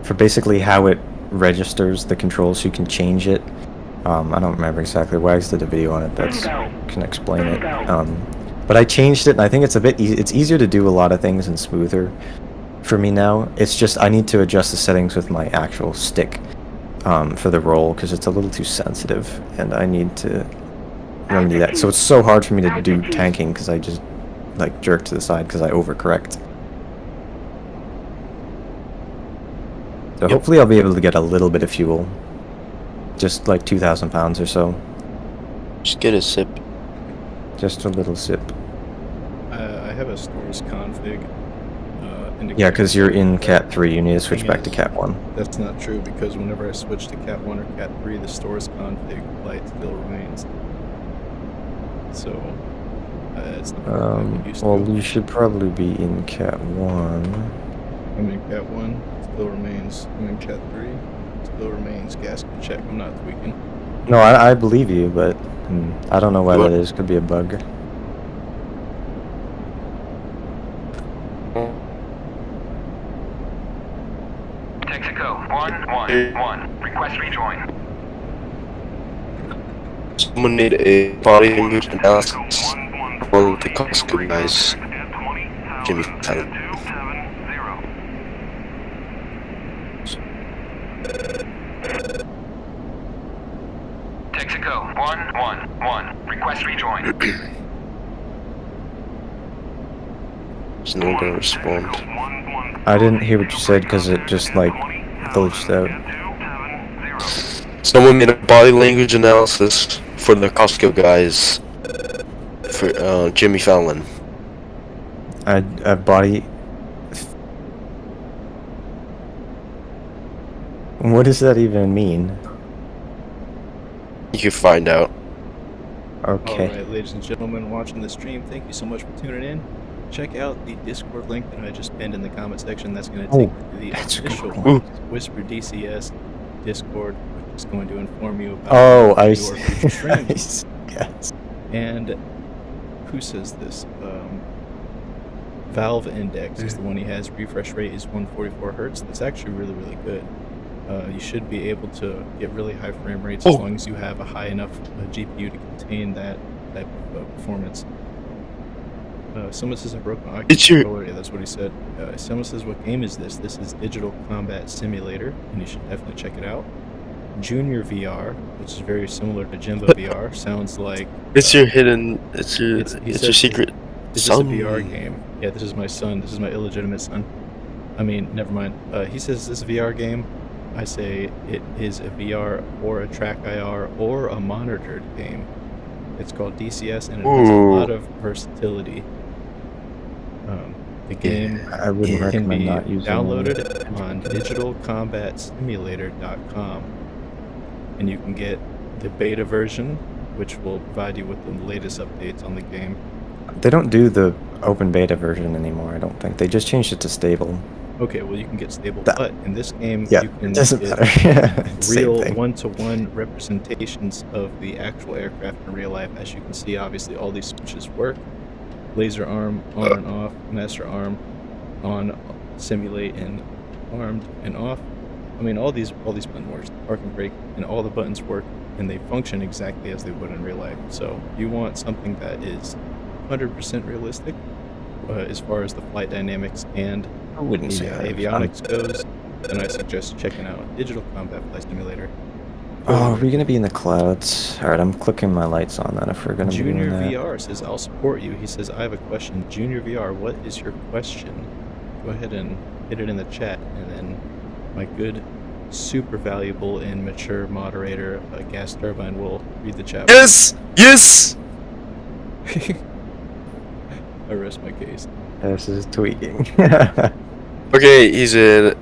for basically how it registers the controls, so you can change it. I don't remember exactly. Wags did a video on it that can explain it. But I changed it, and I think it's a bit it's easier to do a lot of things and smoother for me now. It's just I need to adjust the settings with my actual stick for the roll because it's a little too sensitive, and I need to remedy that. So it's so hard for me to do tanking because I just like jerk to the side because I overcorrect. So hopefully I'll be able to get a little bit of fuel, just like 2,000 pounds or so. Just get a sip. Just a little sip. I have a stores config. Yeah, because you're in Cat 3, you need to switch back to Cat 1. That's not true because whenever I switch to Cat 1 or Cat 3, the stores config light still remains. So, it's not like it used to. Well, you should probably be in Cat 1. I'm in Cat 1, still remains. I'm in Cat 3, still remains. Gasket check, I'm not tweaking. No, I believe you, but I don't know why that is. Could be a bug. Texaco 111. Request rejoin. Someone need a body image analysis for the Costco guys. Give me time. Texaco 111. Request rejoin. Is no one gonna respond? I didn't hear what you said because it just like glitched out. Someone made a body language analysis for the Costco guys. For Jimmy Fallon. A body. What does that even mean? You can find out. Okay. Alright, ladies and gentlemen watching the stream, thank you so much for tuning in. Check out the Discord link that I just pinned in the comment section. That's going to take you to the that's a good official one. Whisper DCS Discord, which is going to inform you about Oh, I your see. future streams. Yes. And who says this? Valve Index is the one he has. Refresh rate is 144 hertz. That's actually really, really good. You should be able to get really high frame rates as long as you have a high enough GPU to contain that type of performance. Someone says I broke my It's your- controller. Yeah, that's what he said. Someone says, what game is this? This is Digital Combat Simulator, and you should definitely check it out. Junior VR, which is very similar to Jimbo VR, sounds like... It's your hidden. It's your. he It's says your secret. Is this a VR game? Yeah, this is my son. This is my illegitimate son. I mean, never mind. He says this is a VR game. I say it is a VR or a track IR or a monitored game. It's called DCS and it has a lot of versatility. The game I wouldn't can recommend be not using downloaded on digitalcombatsimulator.com, and you can get the beta version, which will provide you with the latest updates on the game. They don't do the open beta version anymore, I don't think. They just changed it to stable. Okay, well you can get stable, That- but in this game Yeah, you can it doesn't get matter. It's the same real thing. one-to-one representations of the actual aircraft in real life. As you can see, obviously all these switches work. Laser arm on and off, master arm on, simulate, and armed and off. I mean, all these buttons work. Park and brake, and all the buttons work, and they function exactly as they would in real life. So you want something that is 100% realistic as far as the flight dynamics and I wouldn't the say that. avionics goes, then I suggest checking out Digital Combat Flight Simulator. Oh, are we gonna be in the clouds? Alright, I'm clicking my lights on that if we're gonna Junior be in that. VR says, I'll support you. He says, I have a question. Junior VR, what is your question? Go ahead and hit it in the chat, and then my good, super valuable and mature moderator, Gas Turbine, will read the chat. Yes. Yes. I rest my case. This is tweaking. Okay, he said,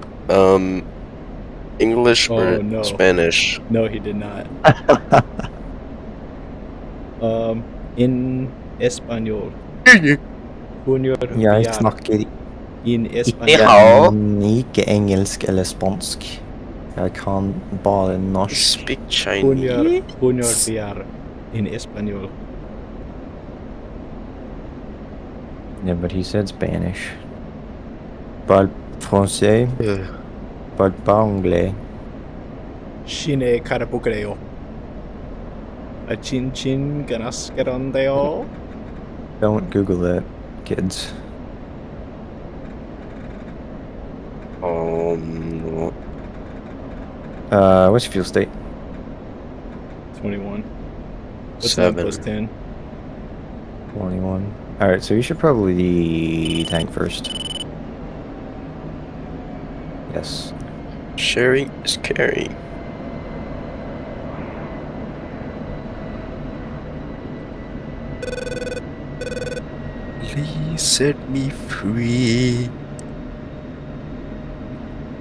English or Oh, no. Spanish. No, he did not. In Español. Junior Jeg VR. snakker In Español. Ja. ikke engelsk eller spansk. Jeg kan bare norsk. Speak Junior, Chinese. Junior VR. In Español. Yeah, but he said Spanish. Parle français, parle pas anglais. Shine Karapukreo. A chin chin ganaskerandeo. Don't Google that, kids. What's your fuel state? 21. What's 9 plus 10? 21. Alright, so you should probably tank first. Yes. Sharing is caring. Please set me free.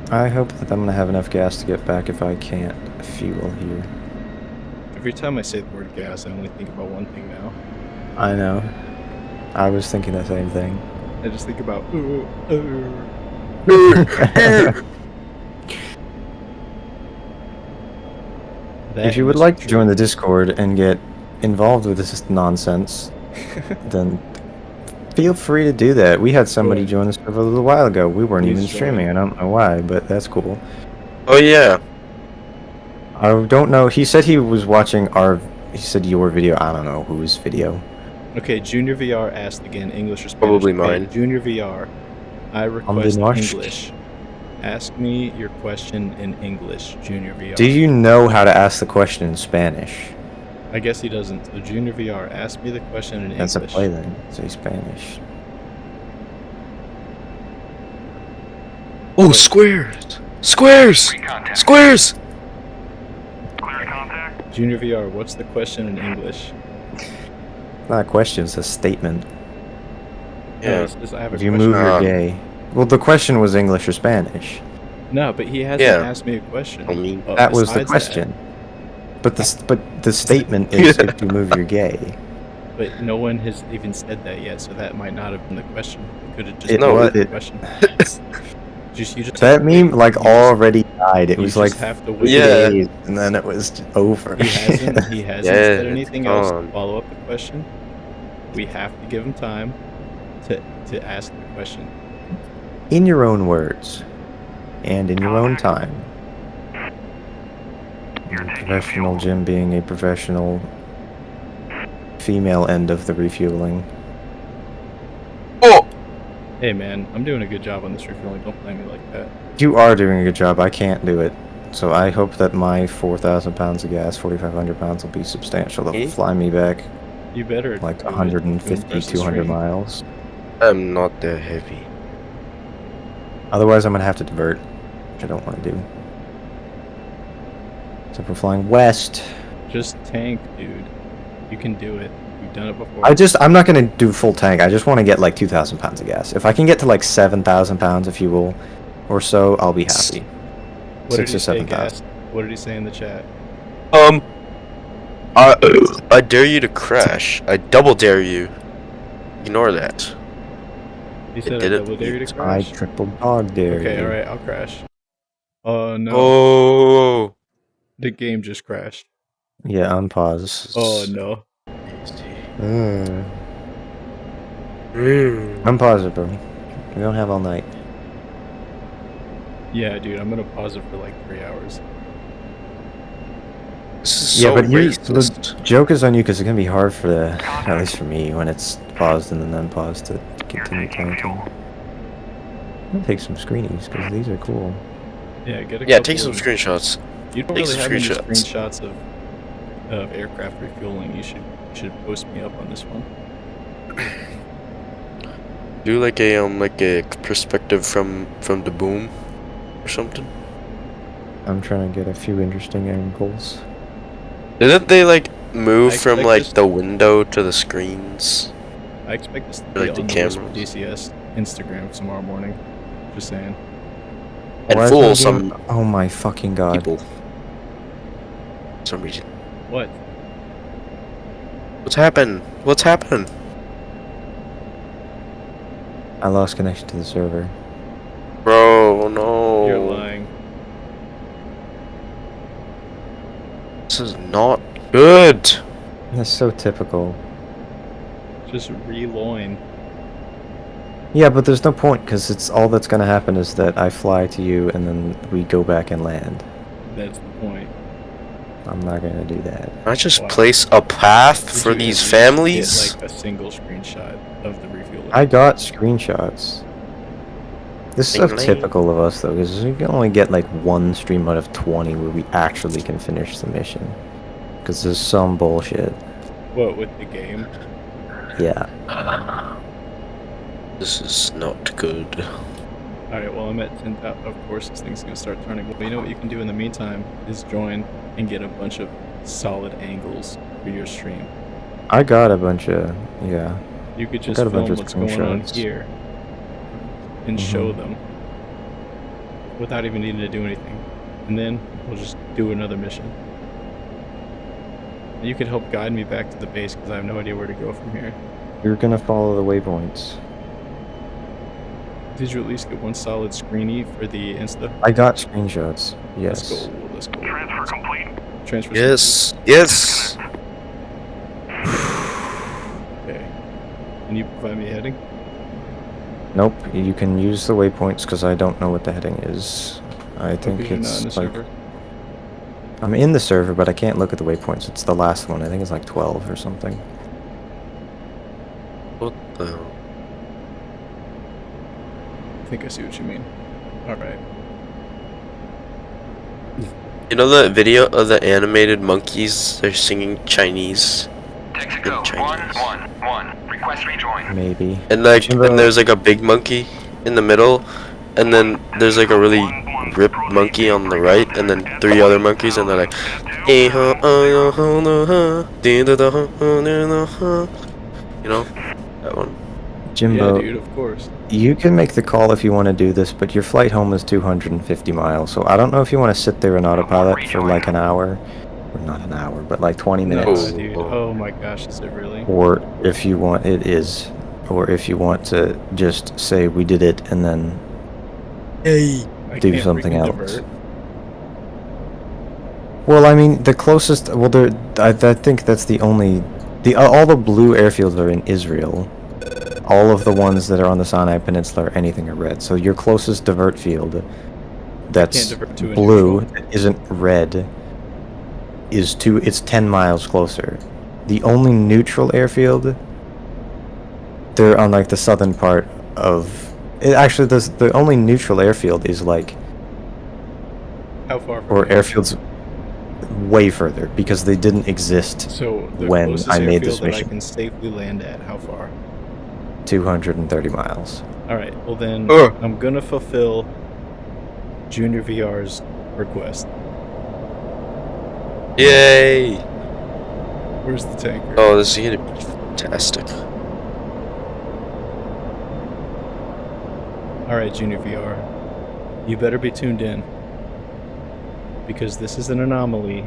I hope that I'm gonna have enough gas to get back if I can't fuel here. Every time I say the word gas, I only think about one thing now. I know. I was thinking the same thing. I just think about, If you would like to join the Discord and get involved with this nonsense, then feel free to do that. We had somebody join us a little while ago. We weren't Please even join. streaming. I don't know why, but that's cool. Oh yeah. I don't know. He said he was watching our. He said your video. I don't know whose video. Okay, Junior VR asked again, English or Spanish. Probably Okay, mine. Junior VR, I request norsk. English. Ask me your question in English, Junior VR. Do you know how to ask the question in Spanish? I guess he doesn't. So Junior VR, ask me the question in That's a English. play then. Say Spanish. Oh, Wait. squares! Squares! Recontact. Squares! Clear contact. Junior VR, what's the question in English? Not a question, it's a statement. No, Yeah. it says, I have a If you question. move, you're Um, gay. Well, the question was English or Spanish. No, but he hasn't Yeah. asked me a question. I mean, That was the besides question. But the statement is if you move, you're gay. But no one has even said that yet, so that might not have been the question. It could have just It been was- the it- question. You just That meme like you just- already died. It you was just like have to wait. Yeah. days, and then it was over. He hasn't Yeah, said it's anything else to gone. follow up the question. We have to give him time to ask the question. In your own words, and in your own time. Professional Jim being a professional female end of the refueling. oh! Hey man, I'm doing a good job on this refueling. Don't blame me like that. You are doing a good job. I can't do it. So I hope that my 4,000 pounds of gas, 4,500 pounds will be substantial. That will fly me back You better like do it to 150, impress the 200 stream. miles. I'm not that heavy. Otherwise, I'm gonna have to divert, which I don't want to do. So if we're flying west, Just tank, dude. You can do it. You've done it before. I'm not gonna do full tank. I just want to get like 2,000 pounds of gas. If I can get to like 7,000 pounds of fuel or so, I'll be happy. What did 6 he or say, 7,000. Gas? What did he say in the chat? I dare you to crash. I double dare you. Ignore that. He said I did it. double dare you to I crash. triple dog dare Okay, you. alright, I'll crash. Oh no, Oh. the game just crashed. Yeah, unpause. Oh no. Unpause it, bro. We don't have all night. Yeah, dude, I'm gonna pause it for like 3 hours. This is Yeah, so but the racist. joke is on you because it can be hard for the, at least for me, when it's paused and then unpaused to continue tanking. I'm gonna take some screenies because these are cool. Yeah, get a Yeah, couple take some of- screenshots. You don't take really some have any screenshots. screenshots of aircraft refueling. You should post me up on this one. Do like a perspective from the boom or something. I'm trying to get a few interesting angles. Didn't they like move I from expect like this- the window to the screens? I expect this to Or, be like, the on the Whisper cameras. DCS Instagram tomorrow morning. Just saying. And Why is fool that some game- Oh my fucking god. people. For some reason. What? What's happened? What's happened? I lost connection to the server. Bro, no. You're lying. This is not good. That's so typical. Just reloin. Yeah, but there's no point because it's all that's gonna happen is that I fly to you and then we go back and land. That's the point. I'm not gonna do that. I just Wow. place a path Did for you these at least families. Get like a single screenshot of the refueling. I got screenshots. This is so Ding-a-ling. typical of us though, because we can only get like one stream out of 20 where we actually can finish the mission. Because there's some bullshit. What, with the game? Yeah. This is not good. Alright, well I'm at 10,000. Of course this thing's gonna start turning. Well, you know what you can do in the meantime is join and get a bunch of solid angles for your stream. I got a bunch of, yeah. You could just got a film bunch of what's going on screenshots. here and show them without even needing to do anything. And then we'll just do another mission. And you could help guide me back to the base because I have no idea where to go from here. You're gonna follow the waypoints. Did you at least get one solid screeny for the Insta? I got screenshots. Yes. Let's go. Let's go. Transfer complete. Transfer. Yes. Yes. Okay. Can you provide me a heading? Nope. You can use the waypoints because I don't know what the heading is. I think Because you're not in it's the like server. I'm in the server, but I can't look at the waypoints. It's the last one. I think it's like 12 or something. What the hell? I think I see what you mean. Alright. You know that video of the animated monkeys? They're singing Chinese. Texaco Chinese. 111. Request rejoin. Maybe. And like, Jimbo- and there's like a big monkey in the middle, and then there's like a really ripped monkey on the right, and then 3 other monkeys, and they're like, you know, that one. Jimbo, Yeah, dude, of course. you can make the call if you want to do this, but your flight home is 250 miles, so I don't know if you want to sit there in autopilot for like an hour, or not an hour, but like 20 No, minutes, dude. Oh my gosh, is it really? or if you want, or if you want to just say we did it and then I do can't something freaking else. divert. Well, I mean, the closest, well, I think that's the only, all the blue airfields are in Israel. All of the ones that are on the Sinai Peninsula or anything are red. So your closest divert field that's divert to a blue, neutral. that isn't red, it's 10 miles closer. The only neutral airfield, they're on like the southern part of, actually the only neutral airfield is like, How far from or here? airfields way further because they didn't exist So the when closest I made airfield this that mission. I can safely land at, how far? 230 miles. Alright, well then, Ugh. I'm gonna fulfill Junior VR's request. Yay! Where's the tanker? Oh, this is gonna be fantastic. Alright, Junior VR. You better be tuned in. Because this is an anomaly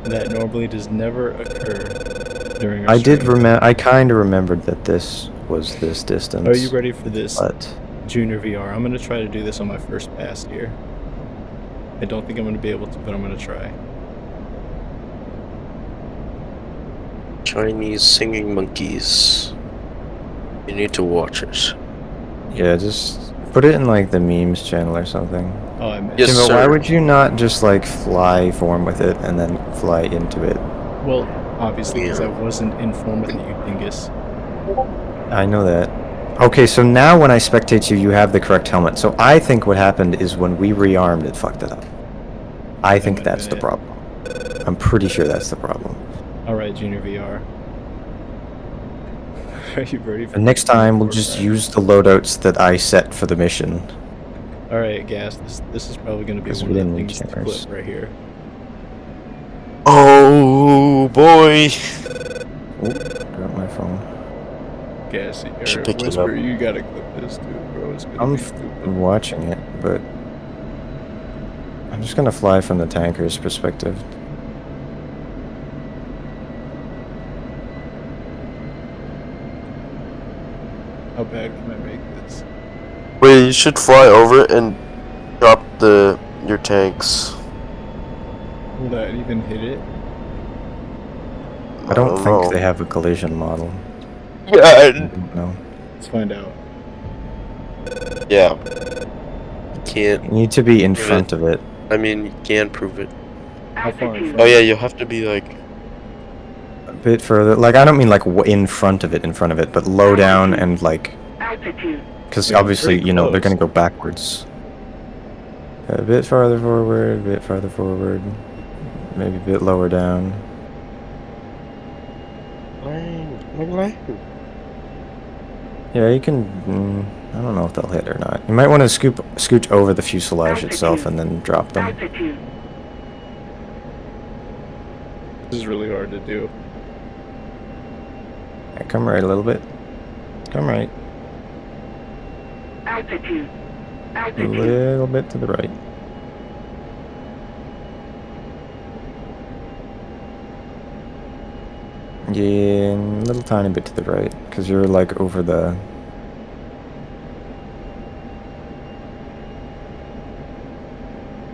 that normally does never occur during our I did stream. I kind of remembered that this was this distance. Are you ready for this, But Junior VR? I'm gonna try to do this on my first pass here. I don't think I'm gonna be able to, but I'm gonna try. Chinese singing monkeys. You need to watch it. yeah, just put it in like the memes channel or something. Oh, I missed. Yes, Jimbo, sir. why would you not just like fly form with it and then fly into it? Well, obviously, because I Yeah. wasn't informed that you dingus. I know that. Okay, so now when I spectate you, you have the correct helmet. So I think what happened is when we rearmed, it fucked it up. I think might that's be the it. problem. I'm pretty sure that's the problem. Alright, Junior VR. Are you ready for And next time, we'll for just that? use the loadouts that I set for the mission. Alright, Gas, this is probably going to be Because one we of the didn't need things to cameras. clip right here. Oh boy! Oh, got my phone. Gas, Should or pick it Whisper, up. you gotta clip this too, bro. It's gonna I'm be stupid. watching it, but I'm just gonna fly from the tanker's perspective. How bad can I make this? Wait, you should fly over it and drop your tanks. Will that even hit it? I don't think know. they have a collision model. I Yeah, don't know. Let's find out. yeah. You can't. You need to be in Give it- front of it. I mean, you can prove it. How far in front? Oh yeah, you'll have to be like. A bit further. Like, I don't mean like in front of it, but low down and like. Because Yeah, obviously, pretty you know, they're close. gonna go backwards. A bit farther forward, a bit farther forward. Maybe a bit lower down. Yeah, you can. I don't know if they'll hit or not. You might want to scooch over the fuselage itself and then drop them. This is really hard to do. Yeah, come right a little bit. Come right. A little bit to the right. Yeah, a little tiny bit to the right, because you're like over the...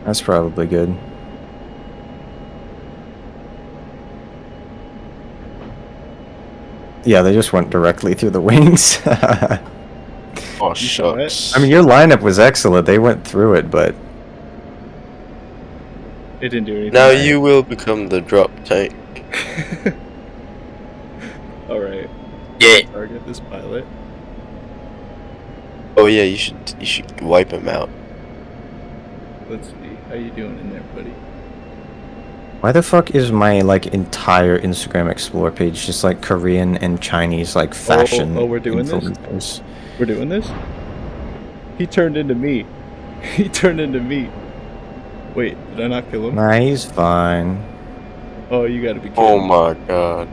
That's probably good. Yeah, they just went directly through the wings. Oh You saw it? shucks. I mean, your lineup was excellent. They went through it, but It didn't do anything. now you will become the drop tank. Alright. Yeah. Target this pilot. Oh yeah, you should wipe him out. Let's see. How you doing in there, buddy? why the fuck is my like entire Instagram Explore page just like Korean and Chinese like fashion? oh, we're doing this? influencers? We're doing this? He turned into me. He turned into me. Wait, did I not kill him? Nah, he's fine. Oh, you gotta be kidding. Oh my god.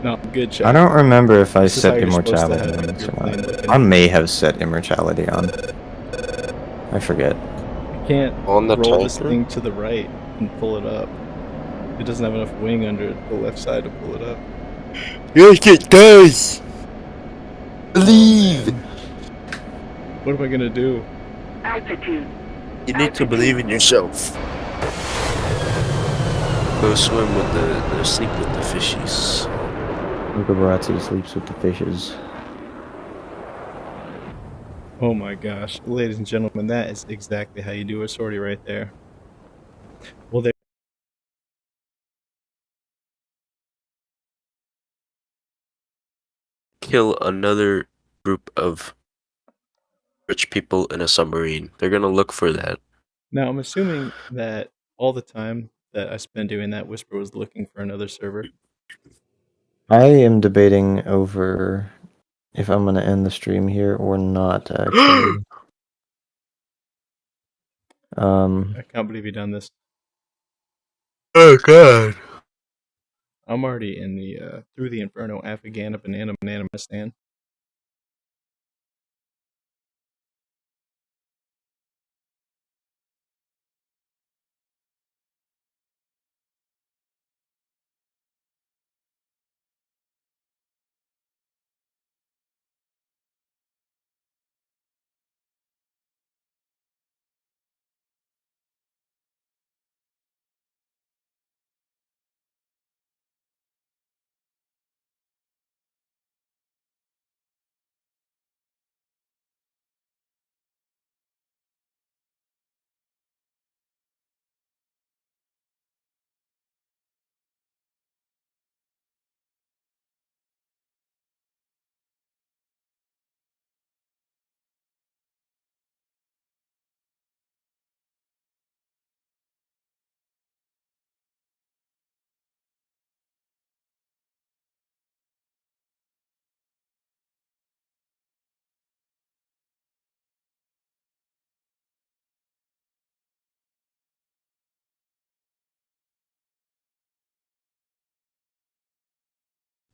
No, good shot. I don't remember if I This is how set you're supposed to immortality have on this your or plane not. looking. I may have set immortality on. I forget. You can't On the roll this tanker? thing to the right and pull it up. It doesn't have enough wing under the left side to pull it up. Yes, it does! Believe! What am I gonna do? Altitude. You need to believe in yourself. Go swim with the sleep with the fishies. Luca Barazzi sleeps with the fishes. Oh my gosh. Ladies and gentlemen, that is exactly how you do a sortie right there. Well, there. Kill another group of rich people in a submarine. They're gonna look for that. Now, I'm assuming that all the time that I spent doing that, Whisper was looking for another server. I am debating over if I'm going to end the stream here or not, actually. I can't believe you done this. Oh god. I'm already in the Through the Inferno Afghana Banana stand.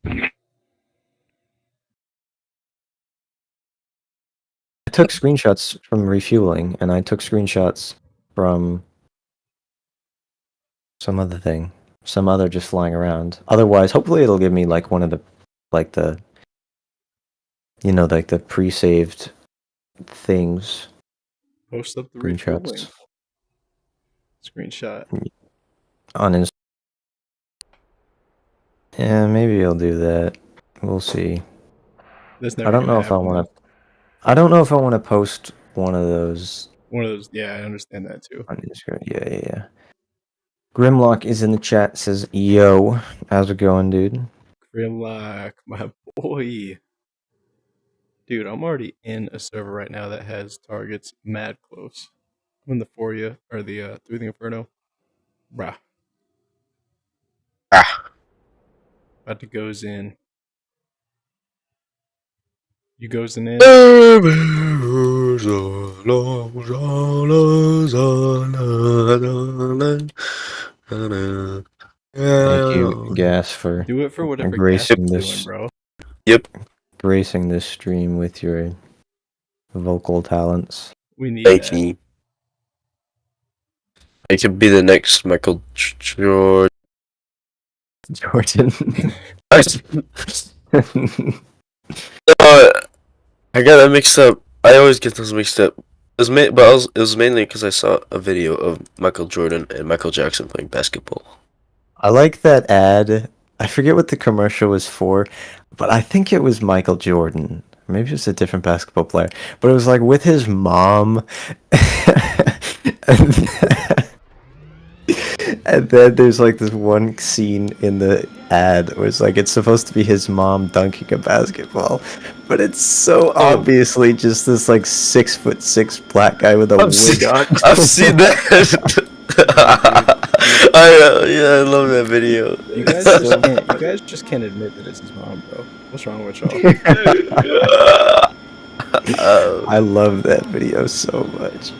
I took screenshots from refueling, and I took screenshots from some other thing. Some other just flying around. Otherwise, hopefully it'll give me like one of the, like the, you know, like the pre-saved things. Post up the refueling. Screenshots. Screenshot. On Instagram. Yeah, maybe I'll do that. We'll see. That's I never don't gonna know if I happen, want though. to. I don't know if I want to post one of those One of those. Yeah, I understand that too. on Instagram. Yeah. Grimlock is in the chat. Says, "Yo, how's it going, dude?" Grimlock, my boy. Dude, I'm already in a server right now that has targets mad close. I'm in the Foria, or the Through the Inferno. Bruh. About to goes in. You goes in. Thank you, Gas, for Do it for whatever gas gracing is this. doing, bro. Yep. Gracing this stream with your vocal talents. We need Thank that. you. I could be the next Michael Jordan. Jordan. I got that mixed up. I always get those mixed up. It was mainly because I saw a video of Michael Jordan and Michael Jackson playing basketball. I like that ad. I forget what the commercial was for, but I think it was Michael Jordan. Maybe it was a different basketball player. But it was like with his mom. And then there's like this one scene in the ad where it's like it's supposed to be his mom dunking a basketball, but it's so obviously just this like 6'6" black guy with a wig on. I've seen that. I love that video. You guys just can't admit that it's his mom, bro. What's wrong with y'all? I love that video so much.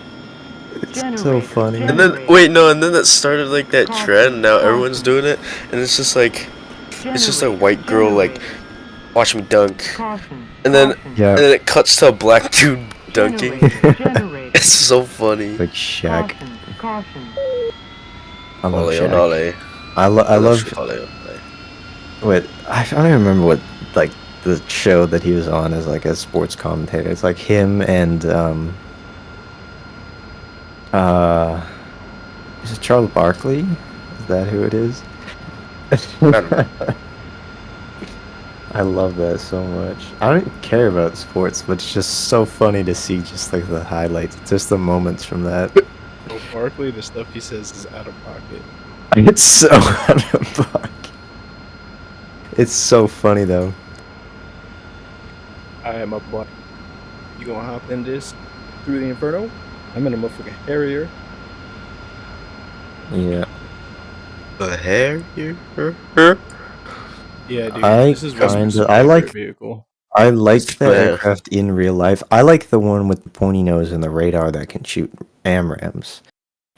It's so funny. And then wait, no, and then that started like that trend. Now everyone's doing it, and it's just like a white girl like watch me dunk, and then it cuts to a black dude dunking. It's so funny. Like Shaq. I love Ole, Shaq. ole. I love. Ole, ole. Wait, I don't even remember what like the show that he was on as like a sports commentator. It's like him and is it Charles Barkley? Is that who it is? I love that so much. I don't even care about sports, but it's just so funny to see just like the highlights, just the moments from that. Well, Barkley, the stuff he says is out of pocket. It's so out of pocket. It's so funny though. I am a boy. You gonna hop in this through the inferno? I'm in a motherfucking Harrier. Yeah. The hair here. Yeah, dude. I This is Whisper's kinda- I like- favorite vehicle. I like the Yeah. aircraft in real life. I like the one with the pointy nose and the radar that can shoot AMRAAMs.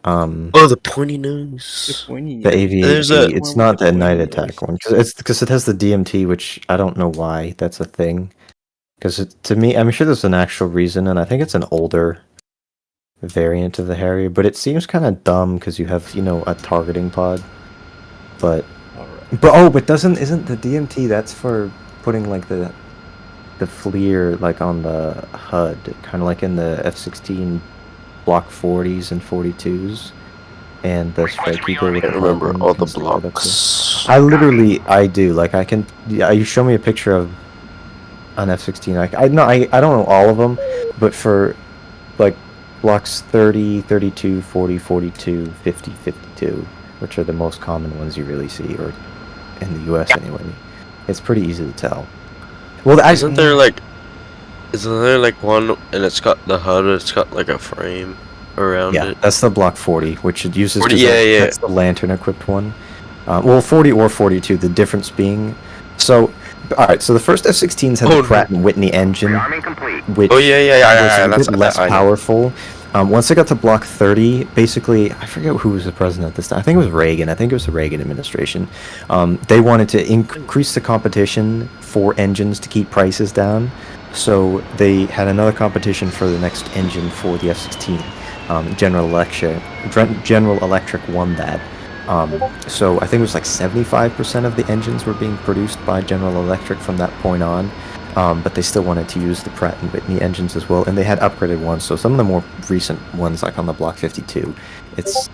Oh, the pointy nose. The AV. There's a- It's not the night attack one because it has the DMT, which I don't know why that's a thing. Because to me, I'm sure there's an actual reason, and I think it's an older variant of the Harrier. But it seems kind of dumb because you have a targeting pod. But but isn't the DMT that's for putting like the FLIR like on the HUD, kind of like in the F-16 Block 40s and 42s, and the Strike Eagle with I the remember Falcon, all you the can stick it up there. blocks. I do. Like I can. Yeah, you show me a picture of an F-16. I don't know all of them, but for like blocks 30, 32, 40, 42, 50, 52, which are the most common ones you really see, or in the US anyway, it's pretty easy to tell. Well, Isn't there like one and it's got the HUD, it's got like a frame around yeah, it? that's the Block 40, which it uses. 40, 'cause yeah. That's the lantern equipped one. Well, 40 or 42. The difference being, so all right. So the first F-16s had the Pratt and Whitney engine, which Oh yeah, was a bit less I know. powerful. Once they got to Block 30, basically, I forget who was the president at this time. I think it was Reagan. I think it was the Reagan administration. They wanted to increase the competition for engines to keep prices down. So they had another competition for the next engine for the F-16. General Electric won that. So I think it was like 75% of the engines were being produced by General Electric from that point on. But they still wanted to use the Pratt & Whitney engines as well, and they had upgraded ones. So some of the more recent ones, like on the Block 52, it's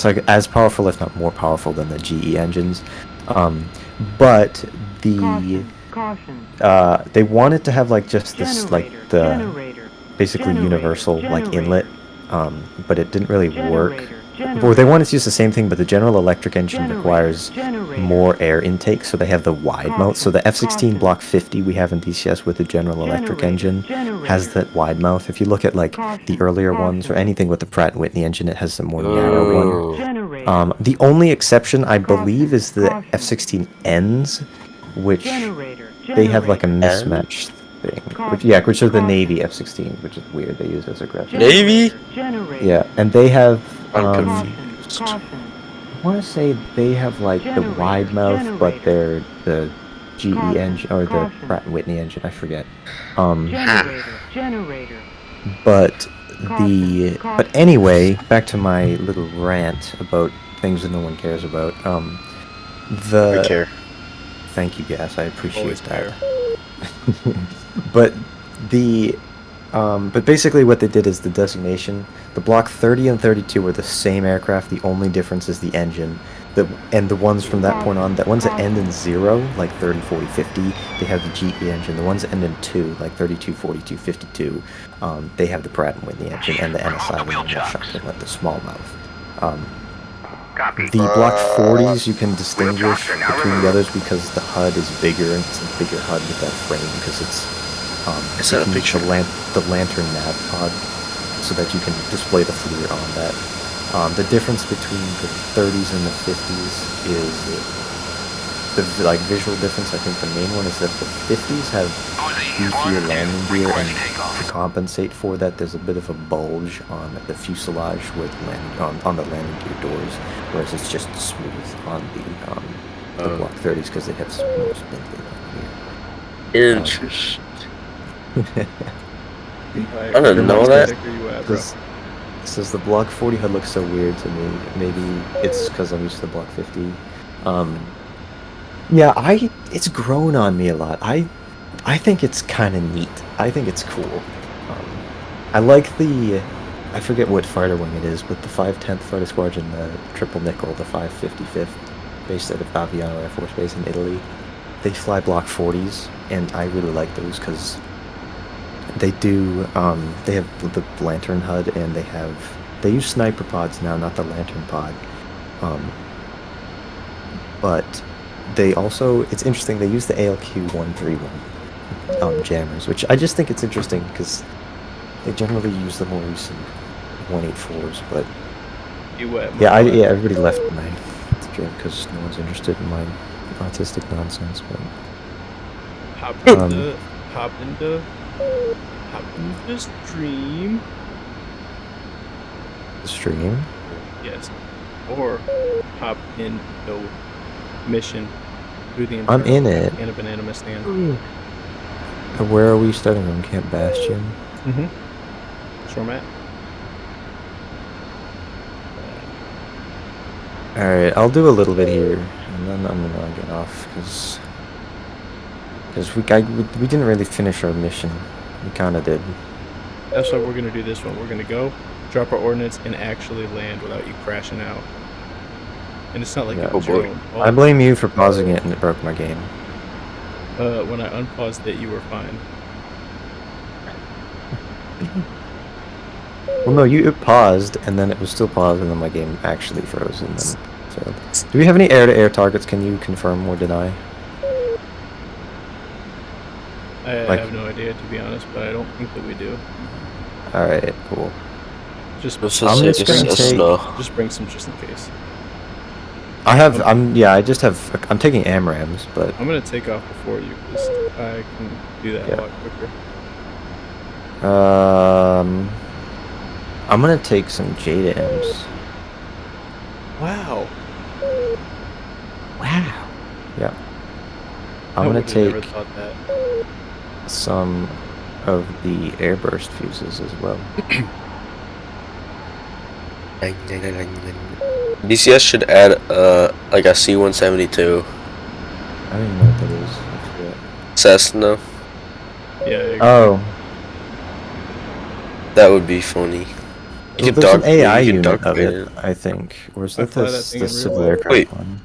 like as powerful, if not more powerful, than the GE engines. But they wanted to have like just this like the basically universal like inlet, but it didn't really work. Or they wanted to use the same thing, but the General Electric engine requires more air intake, so they have the wide mouth. So the F-16 Block 50 we have in DCS with the General Electric engine has that wide mouth. If you look at like the earlier ones or anything with the Pratt & Whitney engine, it has the more narrow one. The only exception, I believe, is the F-16Ns, which they have like a mismatch thing. Which are the Navy F-16, which is weird. They use as a graphic. Navy? Yeah, and they have. I'm confused. I want to say they have like the wide mouth, but they're the GE engine or the Pratt & Whitney engine. I forget. But anyway, back to my little rant about things that no one cares about. I care. Thank you, Gas. I appreciate Always that. But basically what they did is the designation. The Block 30 and 32 were the same aircraft. The only difference is the engine. And the ones from that point on, the ones that end in 0, like 30, 40, 50, they have the GE engine. The ones that end in 2, like 32, 42, 52, they have the Pratt & Whitney engine and the NSI, the normal shotgun, like the small mouth. The Block 40s you can distinguish between the others because the HUD is bigger, and it's a bigger HUD with that frame because it's Is that a picture? the lantern nav pod, so that you can display the FLIR on that. the difference between the 30s and the 50s is the visual difference. I think the main one is that the 50s have beefier landing gear, and to compensate for that, there's a bit of a bulge on the fuselage with on the landing gear doors, whereas it's just smooth on the Block 30s because they have more spin here. Interesting. I didn't know that. Says the Block 40 HUD looks so weird to me. Maybe it's because I'm used to the Block 50. Yeah, it's grown on me a lot. I think it's kind of neat. I think it's cool. I like I forget what fighter wing it is, but the 510th Fighter Squadron, the Triple Nickel, the 555th, based out of Baviano Air Force Base in Italy. They fly Block 40s, and I really like those because they have the Lantern HUD, and they use sniper pods now, not the Lantern pod. But they also, it's interesting, they use the ALQ-131 jammers, which I just think it's interesting because they generally use the more recent 184s, but yeah, everybody left my stream because no one's interested in my autistic nonsense, but hop in the stream. The stream? Yes. Or hop in the mission through the entire I'm in it. And a banana stand. Where are we starting on Camp Bastion? Mm-hmm. Sure, Matt. Alright, I'll do a little bit here, and then I'm gonna get off, because we didn't really finish our mission. We kinda did. That's why we're gonna do this one. We're gonna go, drop our ordnance, and actually land without you crashing out. And it's not like Yeah. a joke. I blame you for pausing it and it broke my game. When I unpaused it, you were fine. Well, no, it paused, and then it was still paused, and then my game actually froze, and then failed. Do we have any air-to-air targets? Can you confirm or deny? I have no idea, to be honest, but I don't think that we do. Alright, cool. Just I'm just gonna take... Just bring some just in case. I'm taking AMRAMs, but... I'm gonna take off before you, because I can do that a lot quicker. I'm gonna take some JDAMs. Wow. Wow. Yeah. I'm gonna take some of the airburst fuses as well. DCS should add like a C-172. I don't even know what that is. Cessna. Yeah. Oh. That would be funny. Well, there's an AI unit of it, I think. Or is that the civil aircraft one?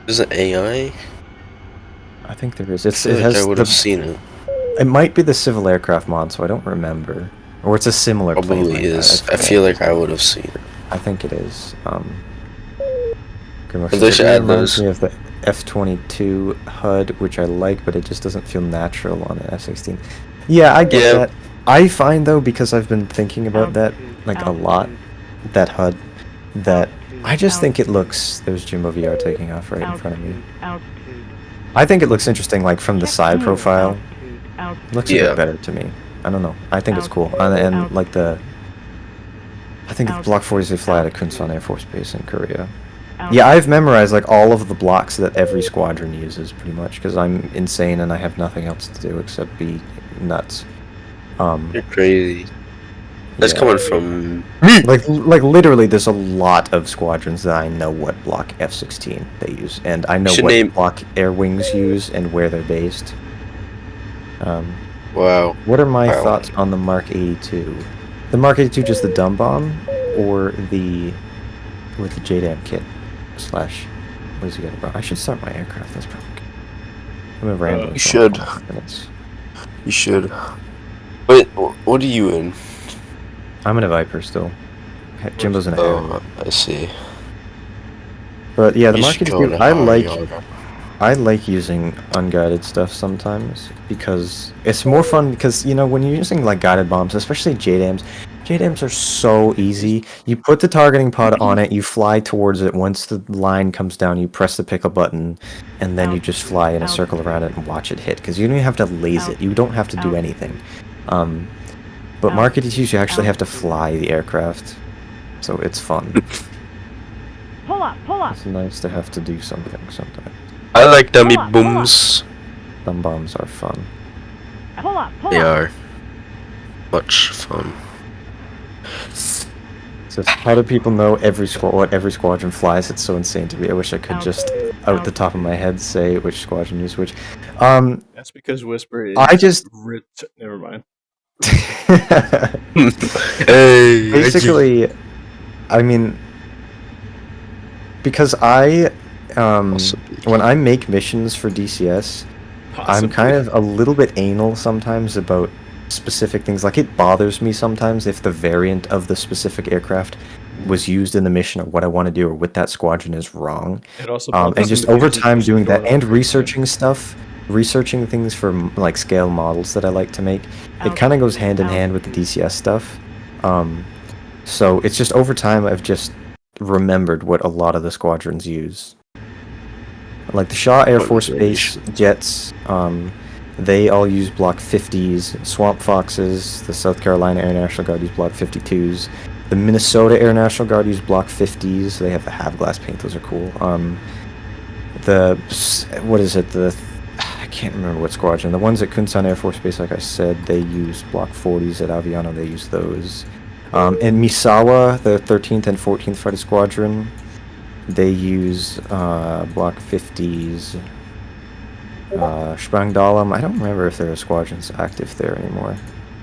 There's an AI? I think there is. I would have seen it. It might be the civil aircraft mod, so I don't remember. Or it's a similar plane. Probably is. I feel like I would have seen it. I think it is. They should add those. Me of the F-22 HUD, which I like, but it just doesn't feel natural on an F-16. Yeah, I get that. I find, though, because I've been thinking about that, like, a lot, that HUD, that I just think it looks... There's Jimbo VR taking off right in front of me. I think it looks interesting, like, from the side profile. It looks a bit better to me. I don't know. I think it's cool. And like, I think the Block 40s, they fly out of Kunsan Air Force Base in Korea. Yeah, I've memorized, like, all of the blocks that every squadron uses, pretty much, because I'm insane and I have nothing else to do except be nuts. You're crazy. That's coming from me. Like literally, there's a lot of squadrons that I know what block F-16 they use, and I know what block air wings use and where they're based. Wow. What are my thoughts on the Mark 82? The Mark 82 just the dumb bomb, or with the JDAM kit / what is he got about? I should start my aircraft. That's probably good. I'm a rambling. You should. You should. Wait, what are you in? I'm in a Viper still. Jimbo's in a Harrier. I see. But yeah, the Mark 82, I like using unguided stuff sometimes because it's more fun because, you know, when you're using like guided bombs, especially JDAMs, JDAMs are so easy. You put the targeting pod on it, you fly towards it. Once the line comes down, you press the pickle button, and then you just fly in a circle around it and watch it hit. Because you don't even have to laze it. You don't have to do anything. But market issues, you actually have to fly the aircraft. So it's fun. Pull up, pull up. It's nice to have to do something sometimes. I like dummy booms. Thumb bombs are fun. Pull up, pull They up. are much fun. So how do people know what every squadron flies? It's so insane to me. I wish I could just, out the top of my head, say which squadron uses which. That's because Whisper is. Never mind. Hey, basically, I mean, because when I make missions for DCS, I'm kind of a little bit anal sometimes about specific things. Like, it bothers me sometimes if the variant of the specific aircraft was used in the mission or what I want to do or what that squadron is wrong. It also and just over time doing that and researching stuff, researching things for like scale models that I like to make, it kind of goes hand in hand with the DCS stuff. So it's just over time I've just remembered what a lot of the squadrons use. Like the Shaw Air Force Base jets, they all use Block 50s. Swamp Foxes, the South Carolina Air National Guard use Block 52s. The Minnesota Air National Guard use Block 50s. They have the half glass paint; those are cool. I can't remember what squadron. The ones at Kunsan Air Force Base, like I said, they use Block 40s. At Aviano, they use those. In Misawa, the 13th and 14th Fighter Squadron, they use Block 50s. Sprangdahlem, I don't remember if there are squadrons active there anymore.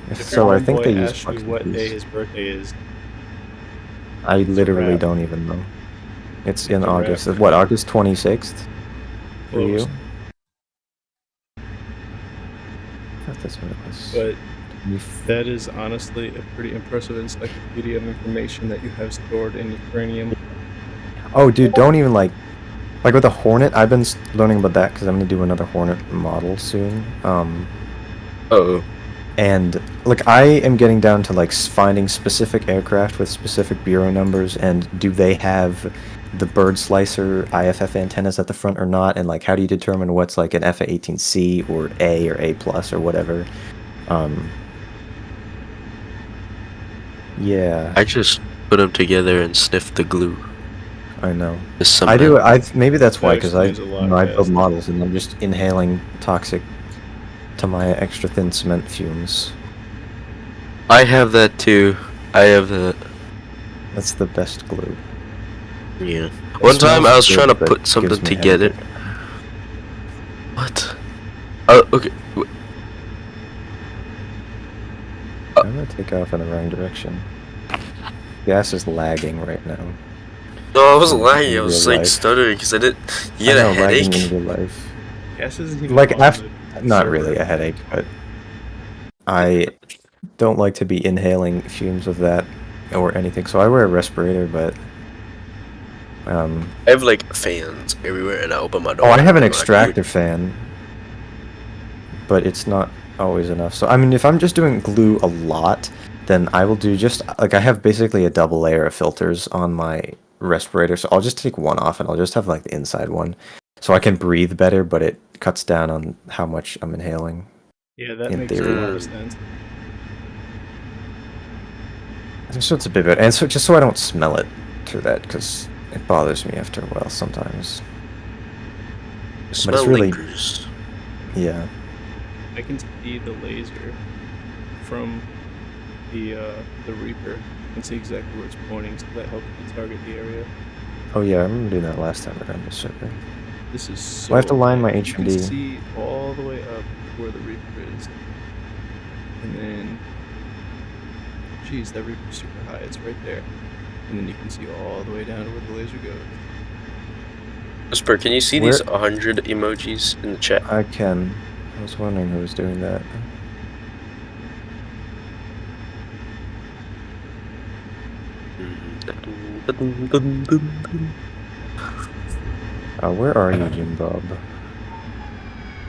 If so, I think they use Block 50s. What day his birthday is. I literally don't even know. It's in August. What, August 26th? For you? I thought that's what it was. But that is honestly a pretty impressive encyclopedia of information that you have stored in your cranium. Oh, dude, don't even like with the Hornet, I've been learning about that because I'm going to do another Hornet model soon. And like I am getting down to like finding specific aircraft with specific bureau numbers, and do they have the bird slicer IFF antennas at the front or not, and like how do you determine what's like an F-18C or A or A plus or whatever. Yeah, I just put them together and sniff the glue. I know. I do. Maybe that's why, because I I build models and I'm just inhaling toxic to my extra thin cement fumes. I have that too. I have that. That's the best glue. Yeah. One time I was trying to put something together. What? Oh, okay. I'm gonna take off in the wrong direction. Gas is lagging right now. No, I wasn't lagging. I was like stuttering because I didn't. You get a headache? Lagging in real life. Gas isn't even Like, on not really a headache, but I don't like to be inhaling fumes of that or anything. So I wear a respirator, but I have like fans everywhere, and I open my door. oh, I have an extractor fan, but it's not always enough. So I mean, if I'm just doing glue a lot, then I will do just like I have basically a double layer of filters on my respirator, so I'll just take one off and I'll just have like the inside one, so I can breathe better, but it cuts down on how much I'm inhaling. Yeah, that in makes a theory. lot of sense. So it's a bit better, and so just so I don't smell it through that, because it bothers me after a while sometimes. Smell it's really- lingers. Yeah. I can see the laser from the Reaper and see exactly where it's pointing, so that helps you target the area. Oh yeah, I remember doing that last time around the server. This is so. Do I have to line my You can HMD? see all the way up where the Reaper is, and then, geez, that Reaper's super high. It's right there, and then you can see all the way down to where the laser goes. Whisper, can you see Where- these 100 emojis in the chat? I can. I was wondering who was doing that. Where are you, Jim Bob?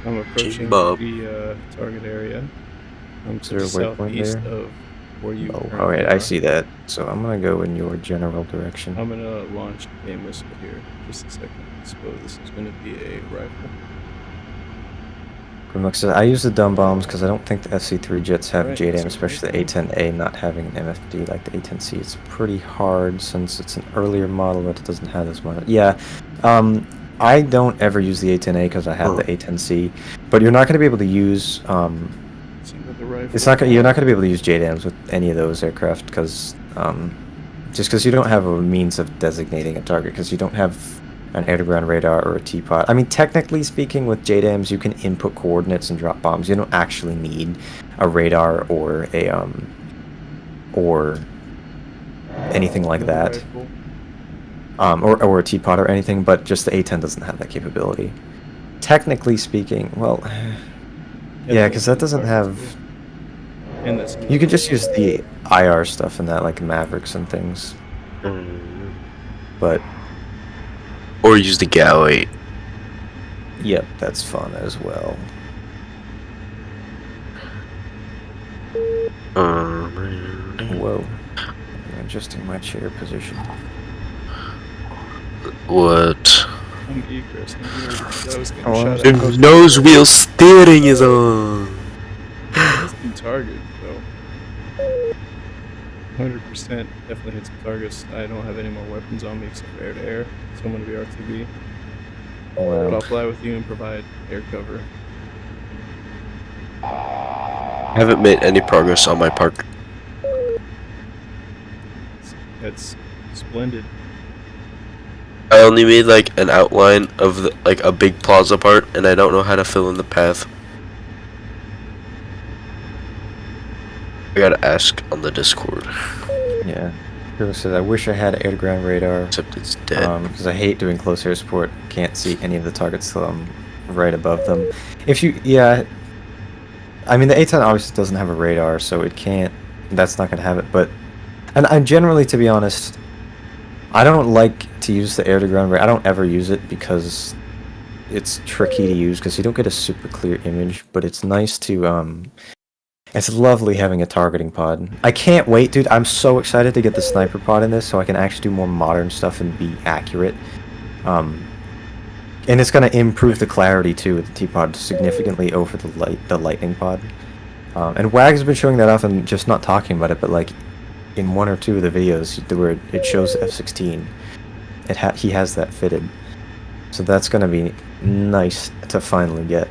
I'm approaching Bob. the target area. I'm to there the a waypoint southeast there? of where you Oh, currently alright, I are. see that. So I'm gonna go in your general direction. I'm gonna launch the game whistle here. Just a second. So this is gonna be a rifle. Grimlock says, I use the dumb bombs because I don't think the FC3 jets have Alright, JDAM, so especially the A10A not having an MFD like the A10C. It's pretty hard since it's an earlier model but it doesn't have this model. Yeah, I don't ever use the A10A because I have the A10C, but you're not going to be able to use you're not going to be able to use JDAMs with any of those aircraft because just because you don't have a means of designating a target because you don't have an air-to-ground radar or a T-pod. I mean, technically speaking, with JDAMs, you can input coordinates and drop bombs. You don't actually need a radar or a or anything like that, or a T-pod or anything. But just the A10 doesn't have that capability. Technically speaking, well, yeah, because that doesn't have. You could just use the IR stuff in that, like Mavericks and things. But. Or use the Gal 8. Yep, that's fun as well. Whoa. I'm adjusting my chair position. What? I'm Egress. The nose wheel steering is on. Hit some targets, though. 100% definitely hit some targets. I don't have any more weapons on me except for air-to-air, so I'm going to be RTB. Wow. But I'll fly with you and provide air cover. I haven't made any progress on my park. That's splendid. I only made like an outline of the, like a big plaza part, and I don't know how to fill in the path. I gotta ask on the Discord. Yeah. People said, I wish I had air-to-ground radar. Except it's dead. Because I hate doing close air support. Can't see any of the targets till I'm right above them. If you, yeah. I mean, the A10 obviously doesn't have a radar, so it can't. That's not going to have it. But, and I generally, to be honest, I don't like to use the air-to-ground radar. I don't ever use it because it's tricky to use because you don't get a super clear image. But it's nice to, it's lovely having a targeting pod. I can't wait, dude. I'm so excited to get the sniper pod in this so I can actually do more modern stuff and be accurate. And it's going to improve the clarity, too, with the T-pod significantly over the lightning pod. And WAG's been showing that off and just not talking about it, but, like, in one or two of the videos where it shows F-16, he has that fitted. So that's going to be nice to finally get.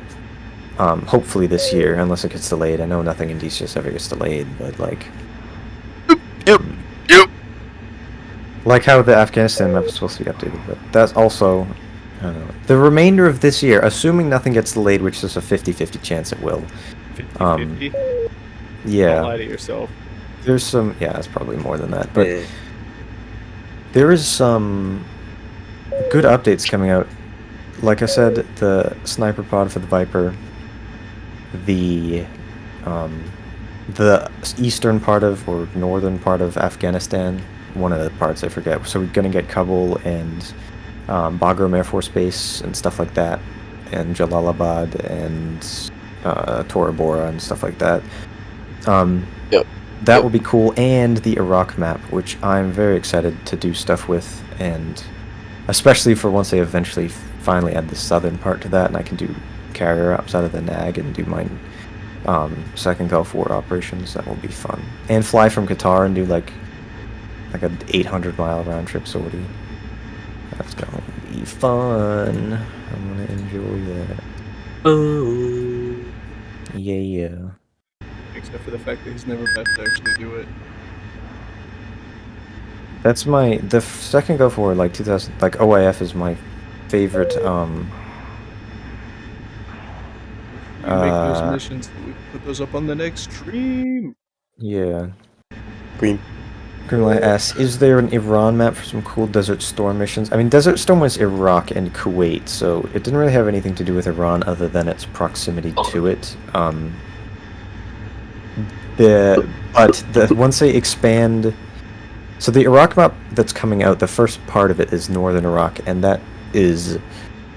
Hopefully this year, unless it gets delayed. I know nothing in DCS ever gets delayed, but like... Yep. Like how the Afghanistan map is supposed to be updated, but that's also... I don't know. The remainder of this year, assuming nothing gets delayed, which is a 50-50 chance it will. 50-50? Yeah. Don't lie to yourself. There's some... Yeah, it's probably more than that, but... Yeah. There is some good updates coming out. Like I said, the sniper pod for the Viper... the eastern part of, or northern part of Afghanistan, one of the parts I forget, so we're going to get Kabul and Bagram Air Force Base and stuff like that, and Jalalabad and Tora Bora and stuff like that. That will be cool, and the Iraq map, which I'm very excited to do stuff with, and especially for once they eventually finally add the southern part to that, and I can do carrier ops out of the NAG and do my second Gulf War operations. That will be fun. And fly from Qatar and do like an 800-mile round trip sortie. That's gonna be fun. I'm gonna enjoy that. Oh. Yeah. Except for the fact that he's never about to actually do it. That's the second Gulf War, like 2000, like OIF is my favorite. You make those missions, we put those up on the next stream. Yeah. Green. Grimlight asks, is there an Iran map for some cool Desert Storm missions? I mean, Desert Storm was Iraq and Kuwait, so it didn't really have anything to do with Iran other than its proximity to it. Once they expand... So the Iraq map that's coming out, the first part of it is Northern Iraq, and that is...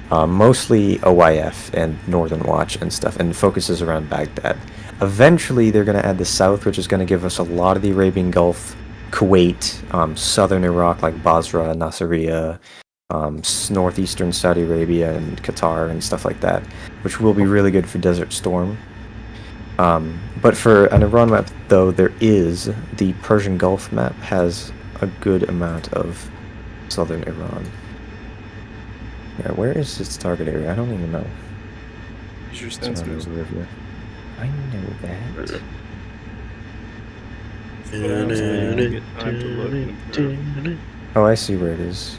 mostly OIF and Northern Watch and stuff, and focuses around Baghdad. Eventually, they're going to add the south, which is going to give us a lot of the Arabian Gulf, Kuwait, southern Iraq like Basra, Nasiriyah, northeastern Saudi Arabia and Qatar and stuff like that, which will be really good for Desert Storm. But for an Iran map, though, there is the Persian Gulf map has a good amount of southern Iran. Yeah, where is its target area? I don't even know. Use your It's sensors. around over here. I know that. Get time to look and observe. Oh, I see where it is.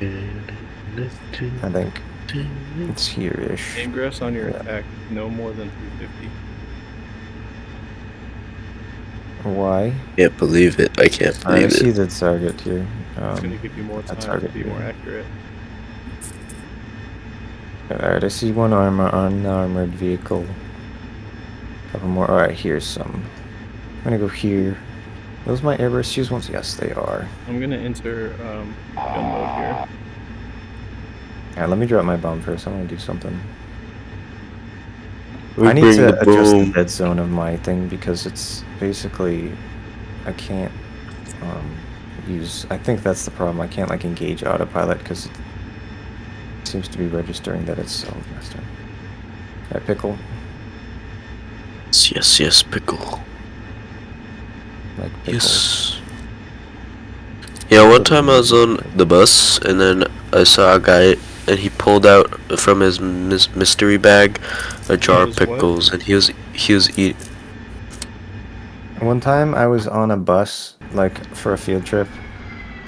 I think it's here-ish. Egress on your attack, no more than 350. Why? Can't believe it. I can't I believe see it. the target here. It's going to give you more time to target be more here. accurate. Alright, I see one unarmored vehicle. Couple more. Alright, here's some. I'm gonna go here. Those my airburst fuse ones? Yes, they are. I'm going to enter gun mode here. Alright, let me drop my bomb first. I want to do something. We I need bring to the adjust the boom. dead zone of my thing because it's basically I can't use. I think that's the problem. I can't like engage autopilot because it seems to be registering that it's faster. Alright, pickle. Yes, pickle. Like pickle. Yes. Yeah, one time I was on the bus and then I saw a guy and he pulled out from his mystery bag a jar of His what? pickles and he was eating. One time I was on a bus like for a field trip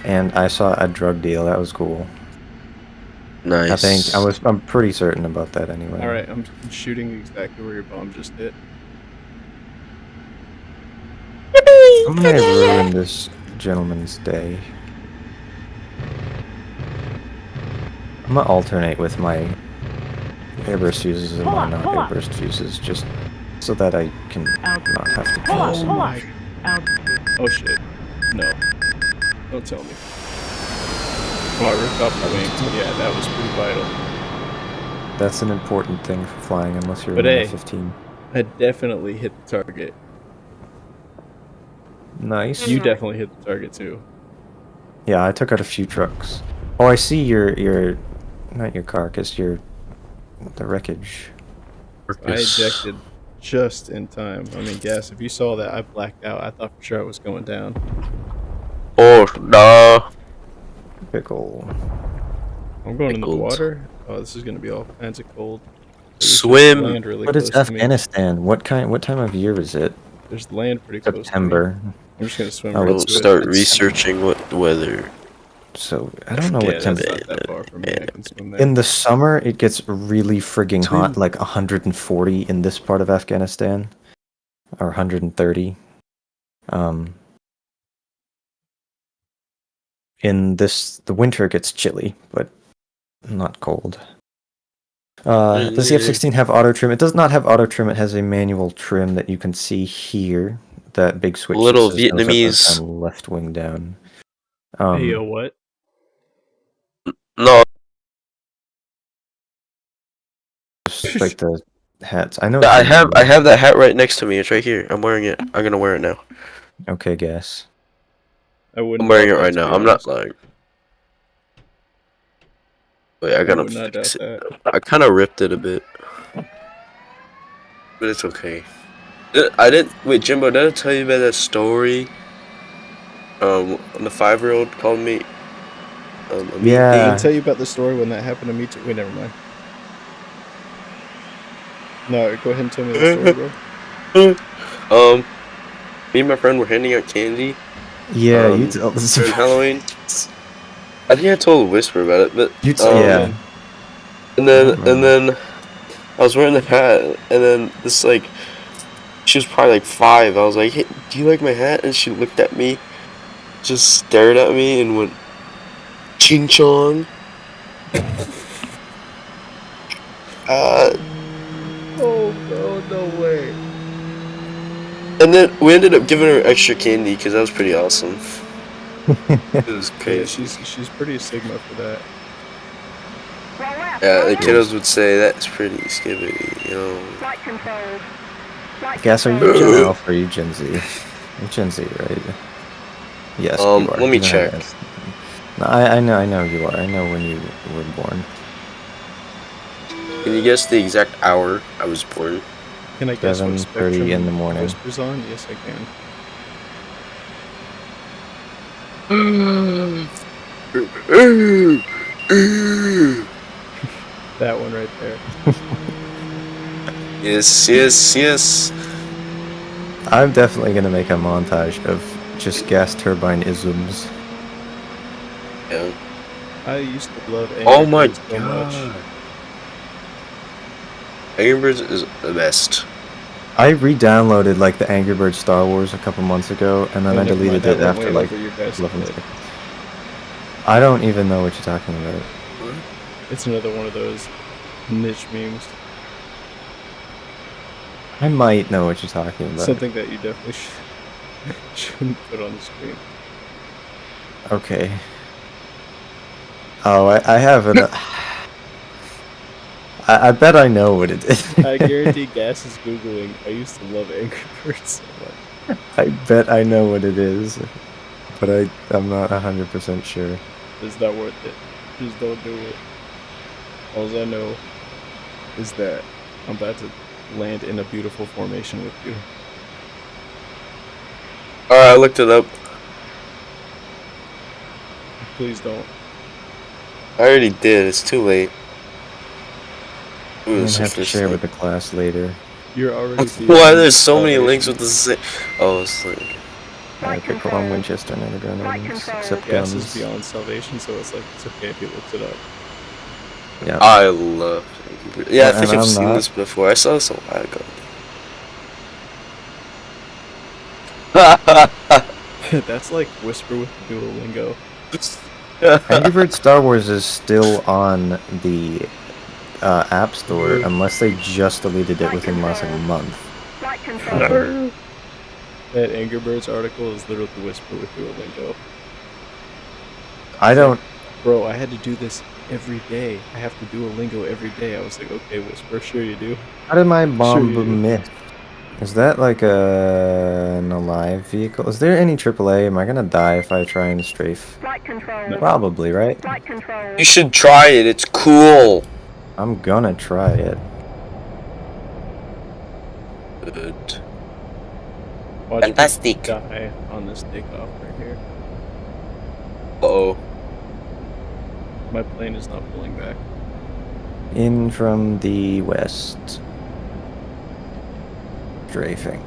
and I saw a drug deal. That was cool. Nice. I think I'm pretty certain about that anyway. Alright, I'm shooting exactly where your bomb just hit. I'm gonna ruin this gentleman's day. I'm gonna alternate with my airburst fuses and my non-airburst fuses just so that I can not have to Pull up, choose. pull up. Oh shit. No. Don't tell me. Oh, I ripped off the wing. Yeah, that was pretty vital. That's an important thing for flying unless you're But in hey. F-15. I definitely hit the target. Nice. You definitely hit the target too. Yeah, I took out a few trucks. Oh, I see your not your carcass, the wreckage. I ejected just in time. I mean, gas, if you saw that, I blacked out. I thought for sure I was going down. Oh, nah. Pickle. I'm going in the Pickled. water. Oh, this is going to be all kinds of cold. Swim. Land really What is close to me. Afghanistan? What time of year is it? There's land pretty close to me. September. I'm just going to swim Oh, right We'll to start it. researching what weather. So I don't know Yeah, what that's temperature. not that far from me. I can swim there. In the summer, it gets really frigging hot, like 140 in this part of Afghanistan, or 130. The winter it gets chilly, but not cold. Does the F-16 have auto trim? It does not have auto trim. It has a manual trim that you can see here. That big switch. Little that says nose up, Vietnamese. nose down, left wing down. Hey, yo, what? No, Just like the hats. I know. I have that hat right next to me. It's right here. I'm wearing it. I'm gonna wear it now. Okay, guess. I wouldn't. I'm wearing it doubt that, right to now. be I'm not honest. lying. Wait, I I gotta would not fix doubt it. that. I kind of ripped it a bit, but it's okay. I didn't. Wait, Jimbo, did I tell you about that story? When the 5-year-old called me. A mean Yeah. I thing? can tell you about the story when that happened to me too. Wait, never mind. No, go ahead and tell me the story, bro. Me and my friend were handing out candy Yeah, you tell this. during Halloween. I think I told Whisper about it, but Yeah. and then I was wearing the hat, and then this like she was probably like 5. I was like, "Hey, do you like my hat?" And she looked at me, just stared at me, and went, "Ching chong." Oh, bro, no way. And then we ended up giving her extra candy because that was pretty awesome. It was Yeah, crazy. she's pretty sigma for that. Yeah, the kiddos would say that's pretty skibbity, you know. Flight control. Gas, are you Gen Alpha or are you Gen Z? You're Gen Z, right? Yes, you are. Let me You don't have check. S. No, I know you are. I know when you were born. Can you guess the exact hour I was born? Can I guess what 7:30 spectrum in the morning. Whisper's on? Yes, I can. That one right there. Yes. I'm definitely gonna make a montage of just gas turbine isms. Yeah. I used to love Angry Oh my Birds so much. god. Angry Birds is the best. I re-downloaded like the Angry Birds Star Wars a couple months ago, and then Oh, I never mind, deleted that it went after way like over your guys' 11 head. seconds. I don't even know what you're talking about. It's another one of those niche memes. I might know what you're talking about. Something that you definitely shouldn't put on the screen. Okay. Oh, I have it. I bet I know what it is. I guarantee Gas is Googling, I used to love Angry Birds so much. I bet I know what it is, but I'm not 100% sure. It's not worth it. Just don't do it. All I know is that I'm about to land in a beautiful formation with you. Alright, I looked it up. Please don't. I already did. It's too late. I'm Ooh, gonna it's the have to first share thing. with the class later. You're already Why there's so many salvation. links with the same? Oh, it's like I pick one Winchester, never grenades, except Gas guns. is beyond salvation, so it's like it's okay if he looks it up. Yeah. I love. Yeah, I And think I've I'm seen not. this before. I saw this a while ago. That's like Whisper with Duolingo. Angry Birds Star Wars is still on the App Store, unless they just deleted it within less than a month. That Angry Birds article is literally Whisper with Duolingo. I don't. Bro, I had to do this every day. I have to Duolingo every day. I was like, okay, Whisper, sure you do. How did my bomb Sure you do. miss? Is that like an alive vehicle? Is there any AAA? Am I gonna die if I try and strafe? No. Probably, right? You should try it. It's cool. I'm gonna try it. Good. Watch me Fantastic. die on this takeoff right here. Uh-oh. My plane is not pulling back. In from the west. Strafing.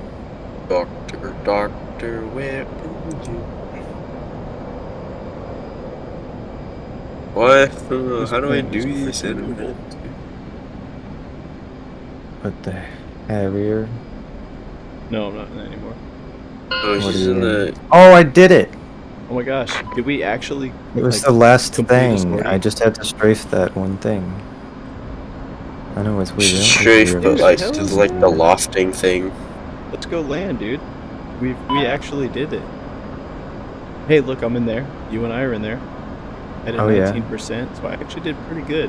Doctor, where are you? What? How do I do this? What the Harrier? No, I'm not in that anymore. Oh, What he's are in you the. Oh, I did it! Oh my gosh, did we actually? It was like, the last complete a thing. story? I just had to strafe that one thing. I know it's weird. Should we don't strafe, usually but realize like hell to is like the that? lofting thing. Let's go land, dude. We actually did it. Hey, look, I'm in there. You and I are in there. I did Oh, yeah. 19%, so I actually did pretty good.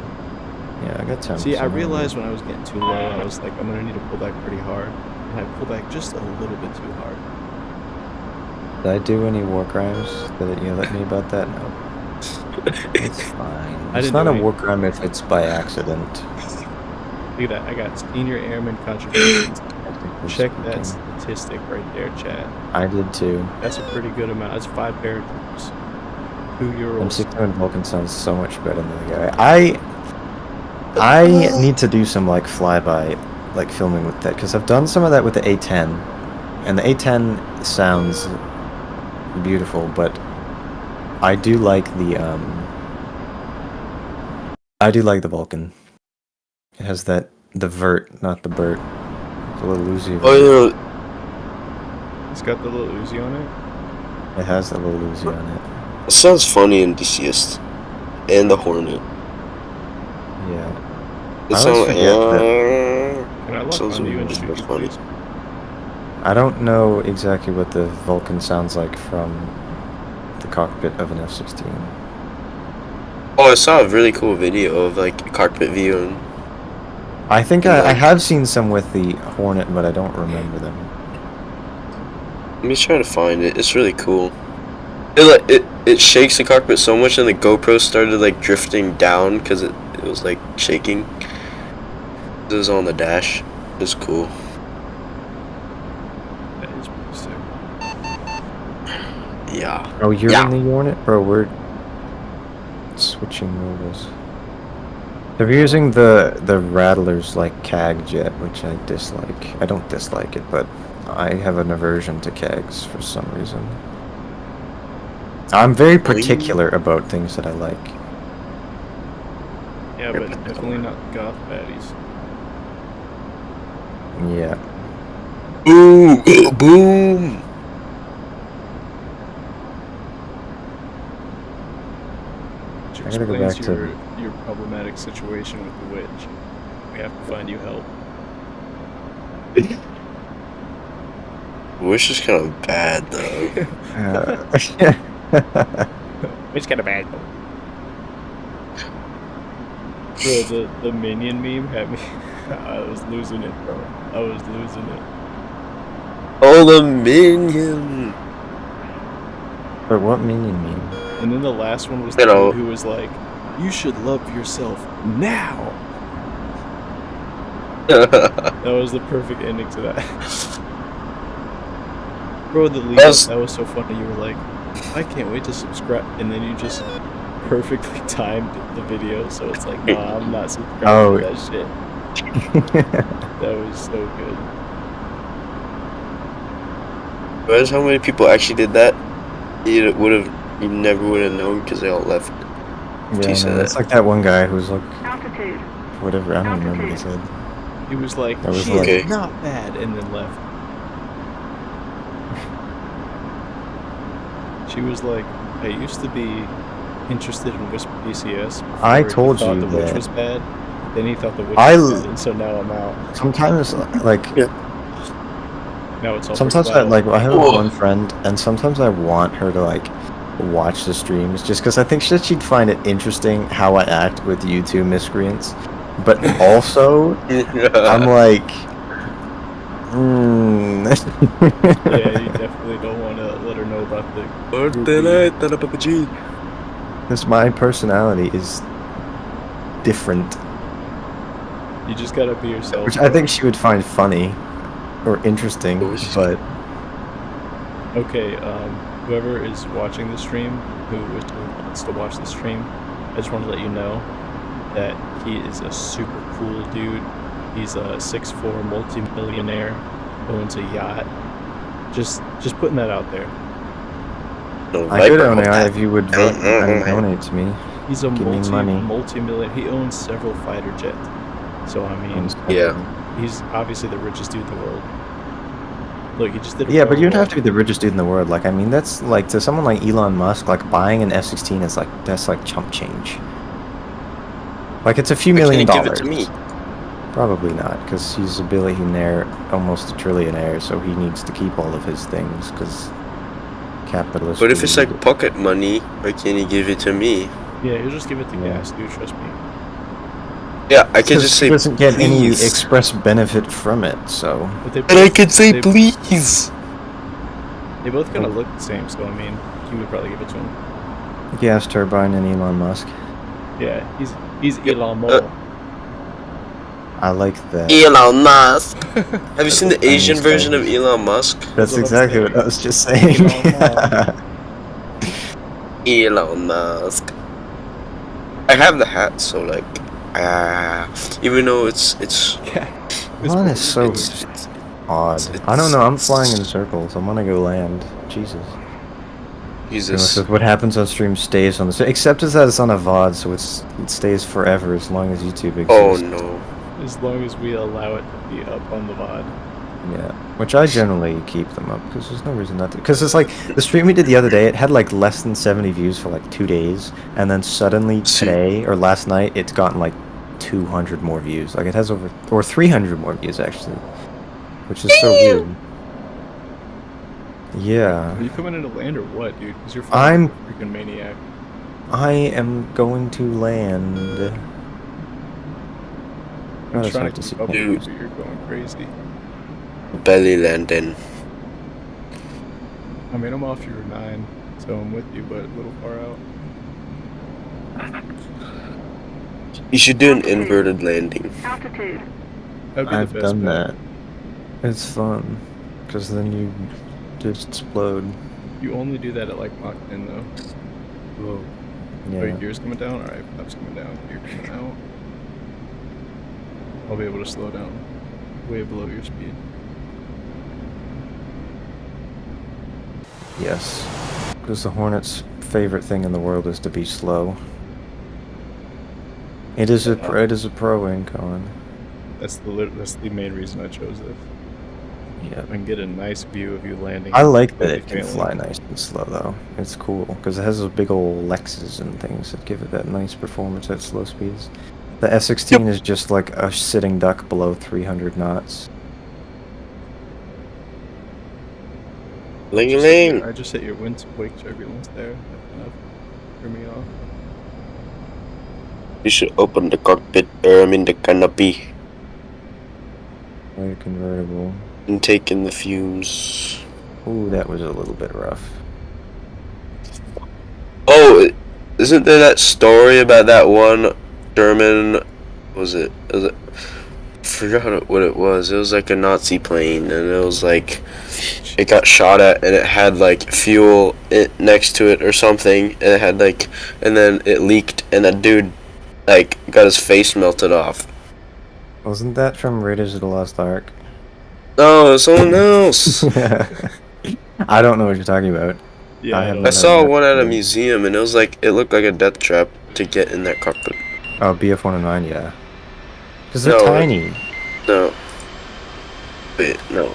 Yeah, I got 10%. See, I realized when I was getting too low, I was like, I'm gonna need to pull back pretty hard. And I pulled back just a little bit too hard. Did I do any war crimes? Did you let me about that? No. It's fine. I It's didn't not do a any. war crime if it's by accident. Look at that. I got senior airman contributions. Technically Check that speaking. statistic right there, chat. I did too. That's a pretty good amount. That's 5 paratroopers. 2 euros. M61 Vulcan sounds so much better than the guy. I need to do some like flyby, like filming with that, because I've done some of that with the A10, and the A10 sounds beautiful, but I do like the Vulcan. It has the vert, not the Burt. It's a little Uzi. Oh yeah. It's got the little Uzi on it. It has a little Uzi on it. It sounds funny in DCS and the Hornet. Yeah. It I sounds always forget Can I lock sounds on you and really shoot you, funny. please? I don't know exactly what the Vulcan sounds like from the cockpit of an F-16. Oh, I saw a really cool video of like a cockpit view, and I think I have seen some with the Hornet, but I don't remember them. Let me try to find it. It's really cool. It shakes the cockpit so much, and the GoPro started like drifting down because it was like shaking. It was on the dash. It's cool. That is pretty sick. Yeah. Oh, you're Yeah. in the Hornet? Bro, we're switching roles. They're using the Rattler's like CAG jet, which I dislike. I don't dislike it, but I have an aversion to CAGs for some reason. I'm very particular about things that I like. Yeah, but definitely not goth baddies. Yeah. Boom! Boom! Which I gotta go explains back to- your problematic situation with the witch. We have to find you help. Wish is kind of bad though. Witch kind of bad. Bro, the minion meme had me. I was losing it, bro. I was losing it. Oh, the minion! But what minion meme? And then the last one was the You know. dude who was like, "You should love yourself now." That was the perfect ending to that. Bro, the lead, that was so funny. You were like, "I can't wait to subscribe," and then you just perfectly timed the video, so it's like, "Nah, I'm not subscribing to that shit." That was so good. Realize how many people actually did that? You never would have known because they all left. Yeah, said no, that. it's like that one guy who's like, Altitude. whatever, I don't remember what he said. He was like, That was "Shit, okay. not bad," and then left. She was like, "I used to be interested in Whisper DCS. before I he told thought you the witch that. was bad. Then he thought the witch I- was bad, and so now I'm out. Sometimes, like, Now it's all sometimes I, pretty like, I have Whoa. one friend, and sometimes I want her to, like, watch the streams, just because I think she'd find it interesting how I act with YouTube miscreants. But also, I'm like, Yeah, you definitely don't want to let her know about the groupie. Because my personality is different, You just gotta be yourself. which I think she would find funny or interesting, but Okay, whoever is watching the stream, who wants to watch the stream, I just want to let you know that he is a super cool dude. He's a 6'4" multi-millionaire, owns a yacht. Just putting that out there. No, I could own Viper. it if you would vote and donate to me. He's a Give me money. multi-million. He owns several fighter jets. So I mean, Yeah. he's obviously the richest dude in the world. Look, he just did. Yeah, but you don't have to be the richest dude in the world. Like, I mean, that's like to someone like Elon Musk, like buying an F-16 is like that's like chump change. Like, it's a few Why can't million you give dollars. it to me? Probably not, because he's a billionaire, almost a trillionaire, so he needs to keep all of his things, because capitalist. But if it's greed. like pocket money, why can't you give it to me? Yeah, he'll just give it to Yeah. gas, dude. Trust me. Yeah, I can Because just he say doesn't get any please. express benefit from it, so. But they And I both- can say they- please. They both kind of look the same, so I mean, you would probably give it to him. Gas turbine and Elon Musk. Yeah, he's Elon Musk. I like that. Elon Musk. Have you seen the Chinese Asian version of guys. Elon Musk? That's That's what I'm exactly what saying. I was just saying. Elon Musk. I have the hat, so like, even though it's Yeah. Elon is so it's odd. I don't know, I'm flying in circles. I'm gonna go land. Jesus. Jesus. What happens on stream stays on the stream. Except as that it's on a VOD, so it stays forever as long as YouTube exists. Oh no. As long as we allow it to be up on the VOD. Yeah, which I generally keep them up because there's no reason not to. Because it's like the stream we did the other day, it had like less than 70 views for like 2 days, and then suddenly today or last night, it's gotten like 200 more views. Like it has over 300 more views actually, which is so weird. Yeah, Are you coming in to land or what, dude? Because you're I'm- a freaking maniac. I am going to land. I I'm just trying like to to see keep up Dude. with you, but you're going crazy. Belly landing. I mean, I'm off your 9, so I'm with you, but a little far out. You should do an inverted landing. Altitude. That'd be the I've best done bet. that. It's fun, because then you just explode. You only do that at like Mach 10 though. Whoa. Are your Yeah. gears coming down? Alright, flaps coming down. Gear coming out. I'll be able to slow down way below your speed. Yes. Because the Hornet's favorite thing in the world is to be slow. It is a pro wing, Colin. That's the main reason I chose this. Yeah. I can get a nice view of you landing. I like that completely it can failing. fly nice and slow, though. It's cool, because it has those big old Lexes and things that give it that nice performance at slow speeds. The F-16 is just like a sitting duck below 300 knots. Ling ling. I just hit your wake turbulence there. That kind of threw me off. You should open the cockpit, the canopy, Very convertible. and take in the fumes. Ooh, that was a little bit rough. Oh, isn't there that story about that one German? Was it? I forgot what it was. It was like a Nazi plane, and it was like it got shot at, and it had like fuel next to it or something, and it had like, and then it leaked, and that dude like got his face melted off. Wasn't that from Raiders of the Lost Ark? No, it's someone else. I don't know what you're talking about. Yeah, I have don't I not know. saw that one at a story. museum, and it was like it looked like a death trap to get in that cockpit. Oh, BF-109, yeah. Because they're No, tiny. No. Wait, no.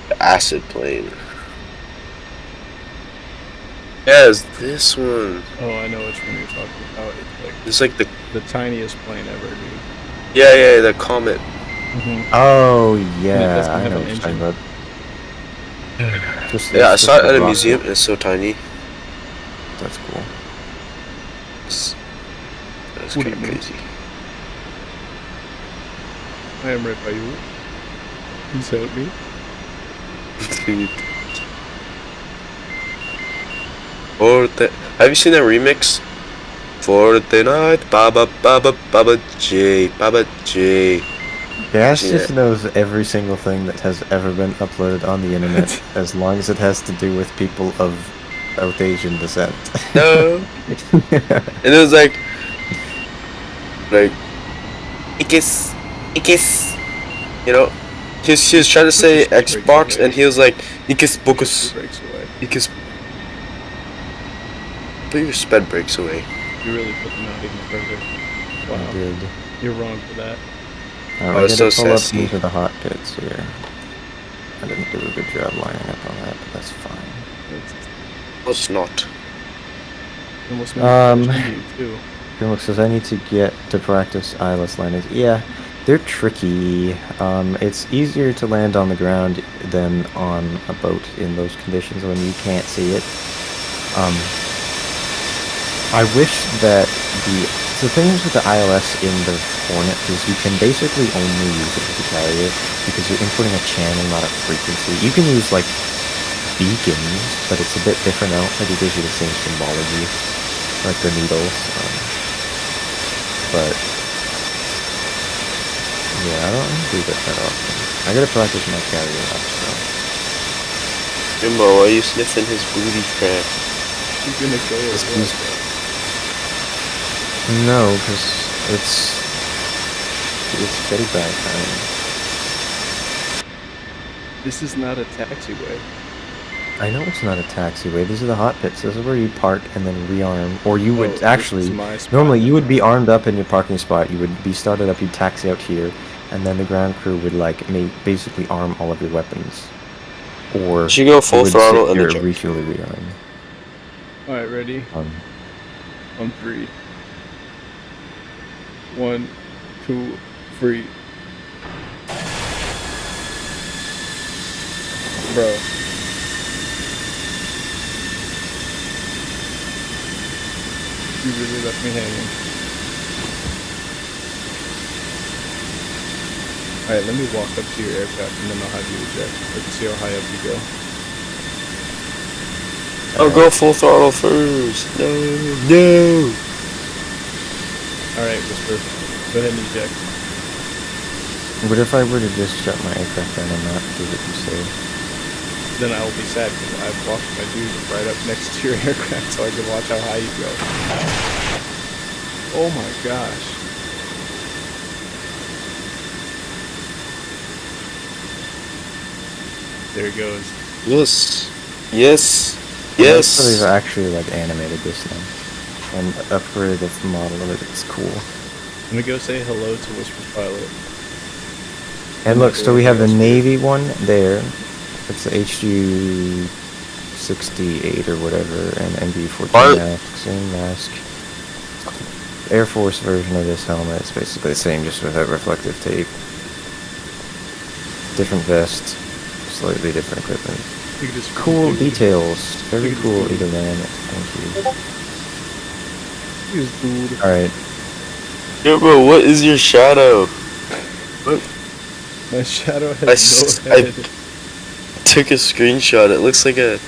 The acid plane. Yeah, it's this one. Oh, I know which one you're talking about. It's like The tiniest plane ever, dude. yeah, the comet. Mm-hmm. Oh, doesn't yeah, I have know an what you're talking engine. about. Just, Yeah, I it's saw it just at a rocket. museum, and it's so tiny. That's cool. That's What do kind you of mean? crazy. I am right by you. Please help me. Have you seen that remix? Fortnite, Baba J. Gas Yeah. just knows every single thing that has ever been uploaded on the internet, as long as it has to do with people of South Asian descent. No. And it was like, Ikis, you know, he was trying to say Xbox, and he was like, Ikis Bokus, Breaks away. Ikis. Put your sped breaks away. You really put them out even further. I Wow. did. You're wrong for that. I it's gotta so pull up sassy. into the hot pits here. I didn't do a good job lining up on that, but that's fine. No, it's not. Almost you too. Grimlock says, I need to get to practice ILS landings. Yeah, they're tricky. It's easier to land on the ground than on a boat in those conditions when you can't see it. I wish that the things with the ILS in the Hornet is you can basically only use it with the carrier because you're inputting a channel, not a frequency. You can use like beacons, but it's a bit different. I don't think it gives you the same symbology like the needles. But yeah, I don't do that often. I gotta practice my carrier up, so. Jimbo, why are you sniffing his booty crack? You're gonna kill it. No, because it's very bad timing. This is not a taxiway. I know it's not a taxiway. These are the hot pits. This is where you park and then rearm. Or you would this actually, is my spot. normally you would be armed up in your parking spot. You would be started up. You'd taxi out here, and then the ground crew would basically arm all of your weapons. Or You should go full you would throttle sit and here the refuel the rearm. Alright, ready? On 3. 1, 2, 3. Bro. You really left me hanging. Alright, let me walk up to your aircraft and then I'll have you eject. Let's see how high up you go. I'll go full throttle first. No. Alright, Whisper. Go ahead and eject. What if I were to just shut my aircraft down and not do what you say? Then I will be sad because I've walked my dude right up next to your aircraft so I can watch how high you go. Oh my gosh. There it goes. Yes. So they've actually like animated this thing and upgraded the model of it. It's cool. I'm gonna go say hello to Whisper's pilot. And look, so we have the Navy one there. It's the HG 68 or whatever, and NV14 mask, same mask. Air Force version of this helmet. It's basically the same, just without reflective tape. Different vest, slightly different equipment. Cool details. Very cool, Eagleman. Thank you. Alright. Yo, bro, what is your shadow? What? My shadow has no I head. took a screenshot. It looks like an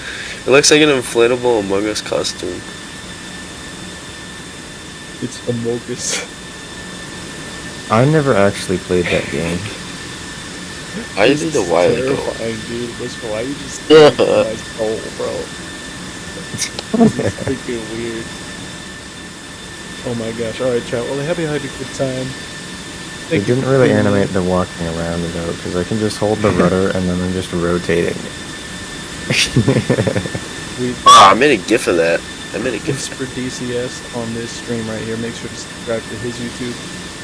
inflatable Among Us costume. It's Amogus. I never actually played that game. I did a while ago. Terrifying, dude. Whisper, why you just my soul, bro? This is freaking weird. Oh my gosh. Alright, chat. Well, I hope you had a good time. They didn't really animate the walking around though, because I can just hold the rudder and then I'm just rotating. I made a gif of that. I made a gif. For DCS on this stream right here. Make sure to subscribe to his YouTube.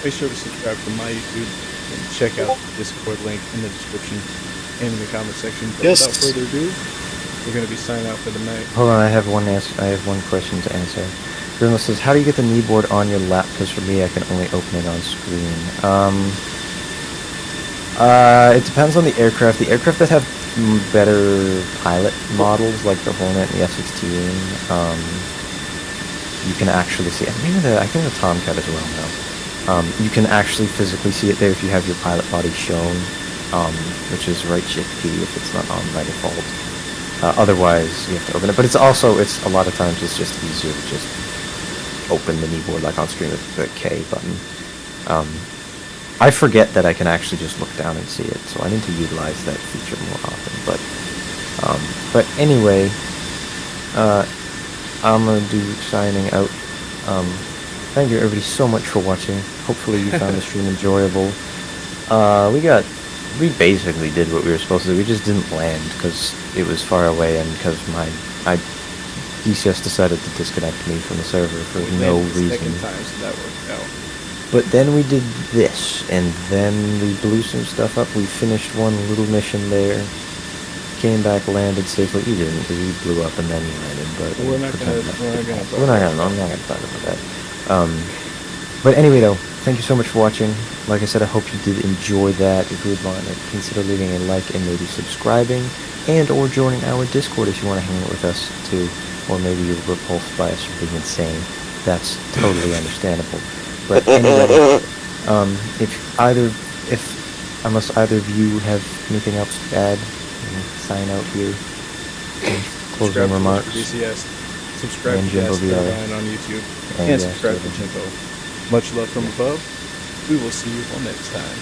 Make sure to subscribe to my YouTube. And check out the Discord link in the description and in the comment section. But without further ado, we're going to be signing out for the night. Hold on, I have one question to answer. Bruno says, how do you get the kneeboard on your lap? Because for me, I can only open it on screen. It depends on the aircraft. The aircraft that have better pilot models, like the Hornet and the F-16, you can actually see it. I think the Tomcat as well now. You can actually physically see it there if you have your pilot body shown, which is right shift P if it's not on by default. Otherwise, you have to open it. But it's a lot of times it's just easier to just open the kneeboard like on screen with the K button. I forget that I can actually just look down and see it, so I need to utilize that feature more often. But anyway, I'm gonna do signing out. Thank you everybody so much for watching. Hopefully you found the stream enjoyable. We basically did what we were supposed to do. We just didn't land because it was far away and because DCS decided to disconnect me from the server for no reason. Second time, so that worked out. But then we did this, and then we blew some stuff up. We finished one little mission there, came back, landed safely. You didn't, because you blew up and then you landed. But I'm not gonna talk about that. But anyway, though, thank you so much for watching. Like I said, I hope you did enjoy that. If you would want to consider leaving a like and maybe subscribing, and or joining our Discord if you want to hang out with us too. Or maybe you're repulsed by us for being insane. That's totally understandable. But anyway, unless either of you have anything else to add, sign out here. Closing remarks. DCS. Subscribe and to Jimbo VR. Ryan on YouTube. And subscribe to Jimbo. Much love from above. We will see you all next time.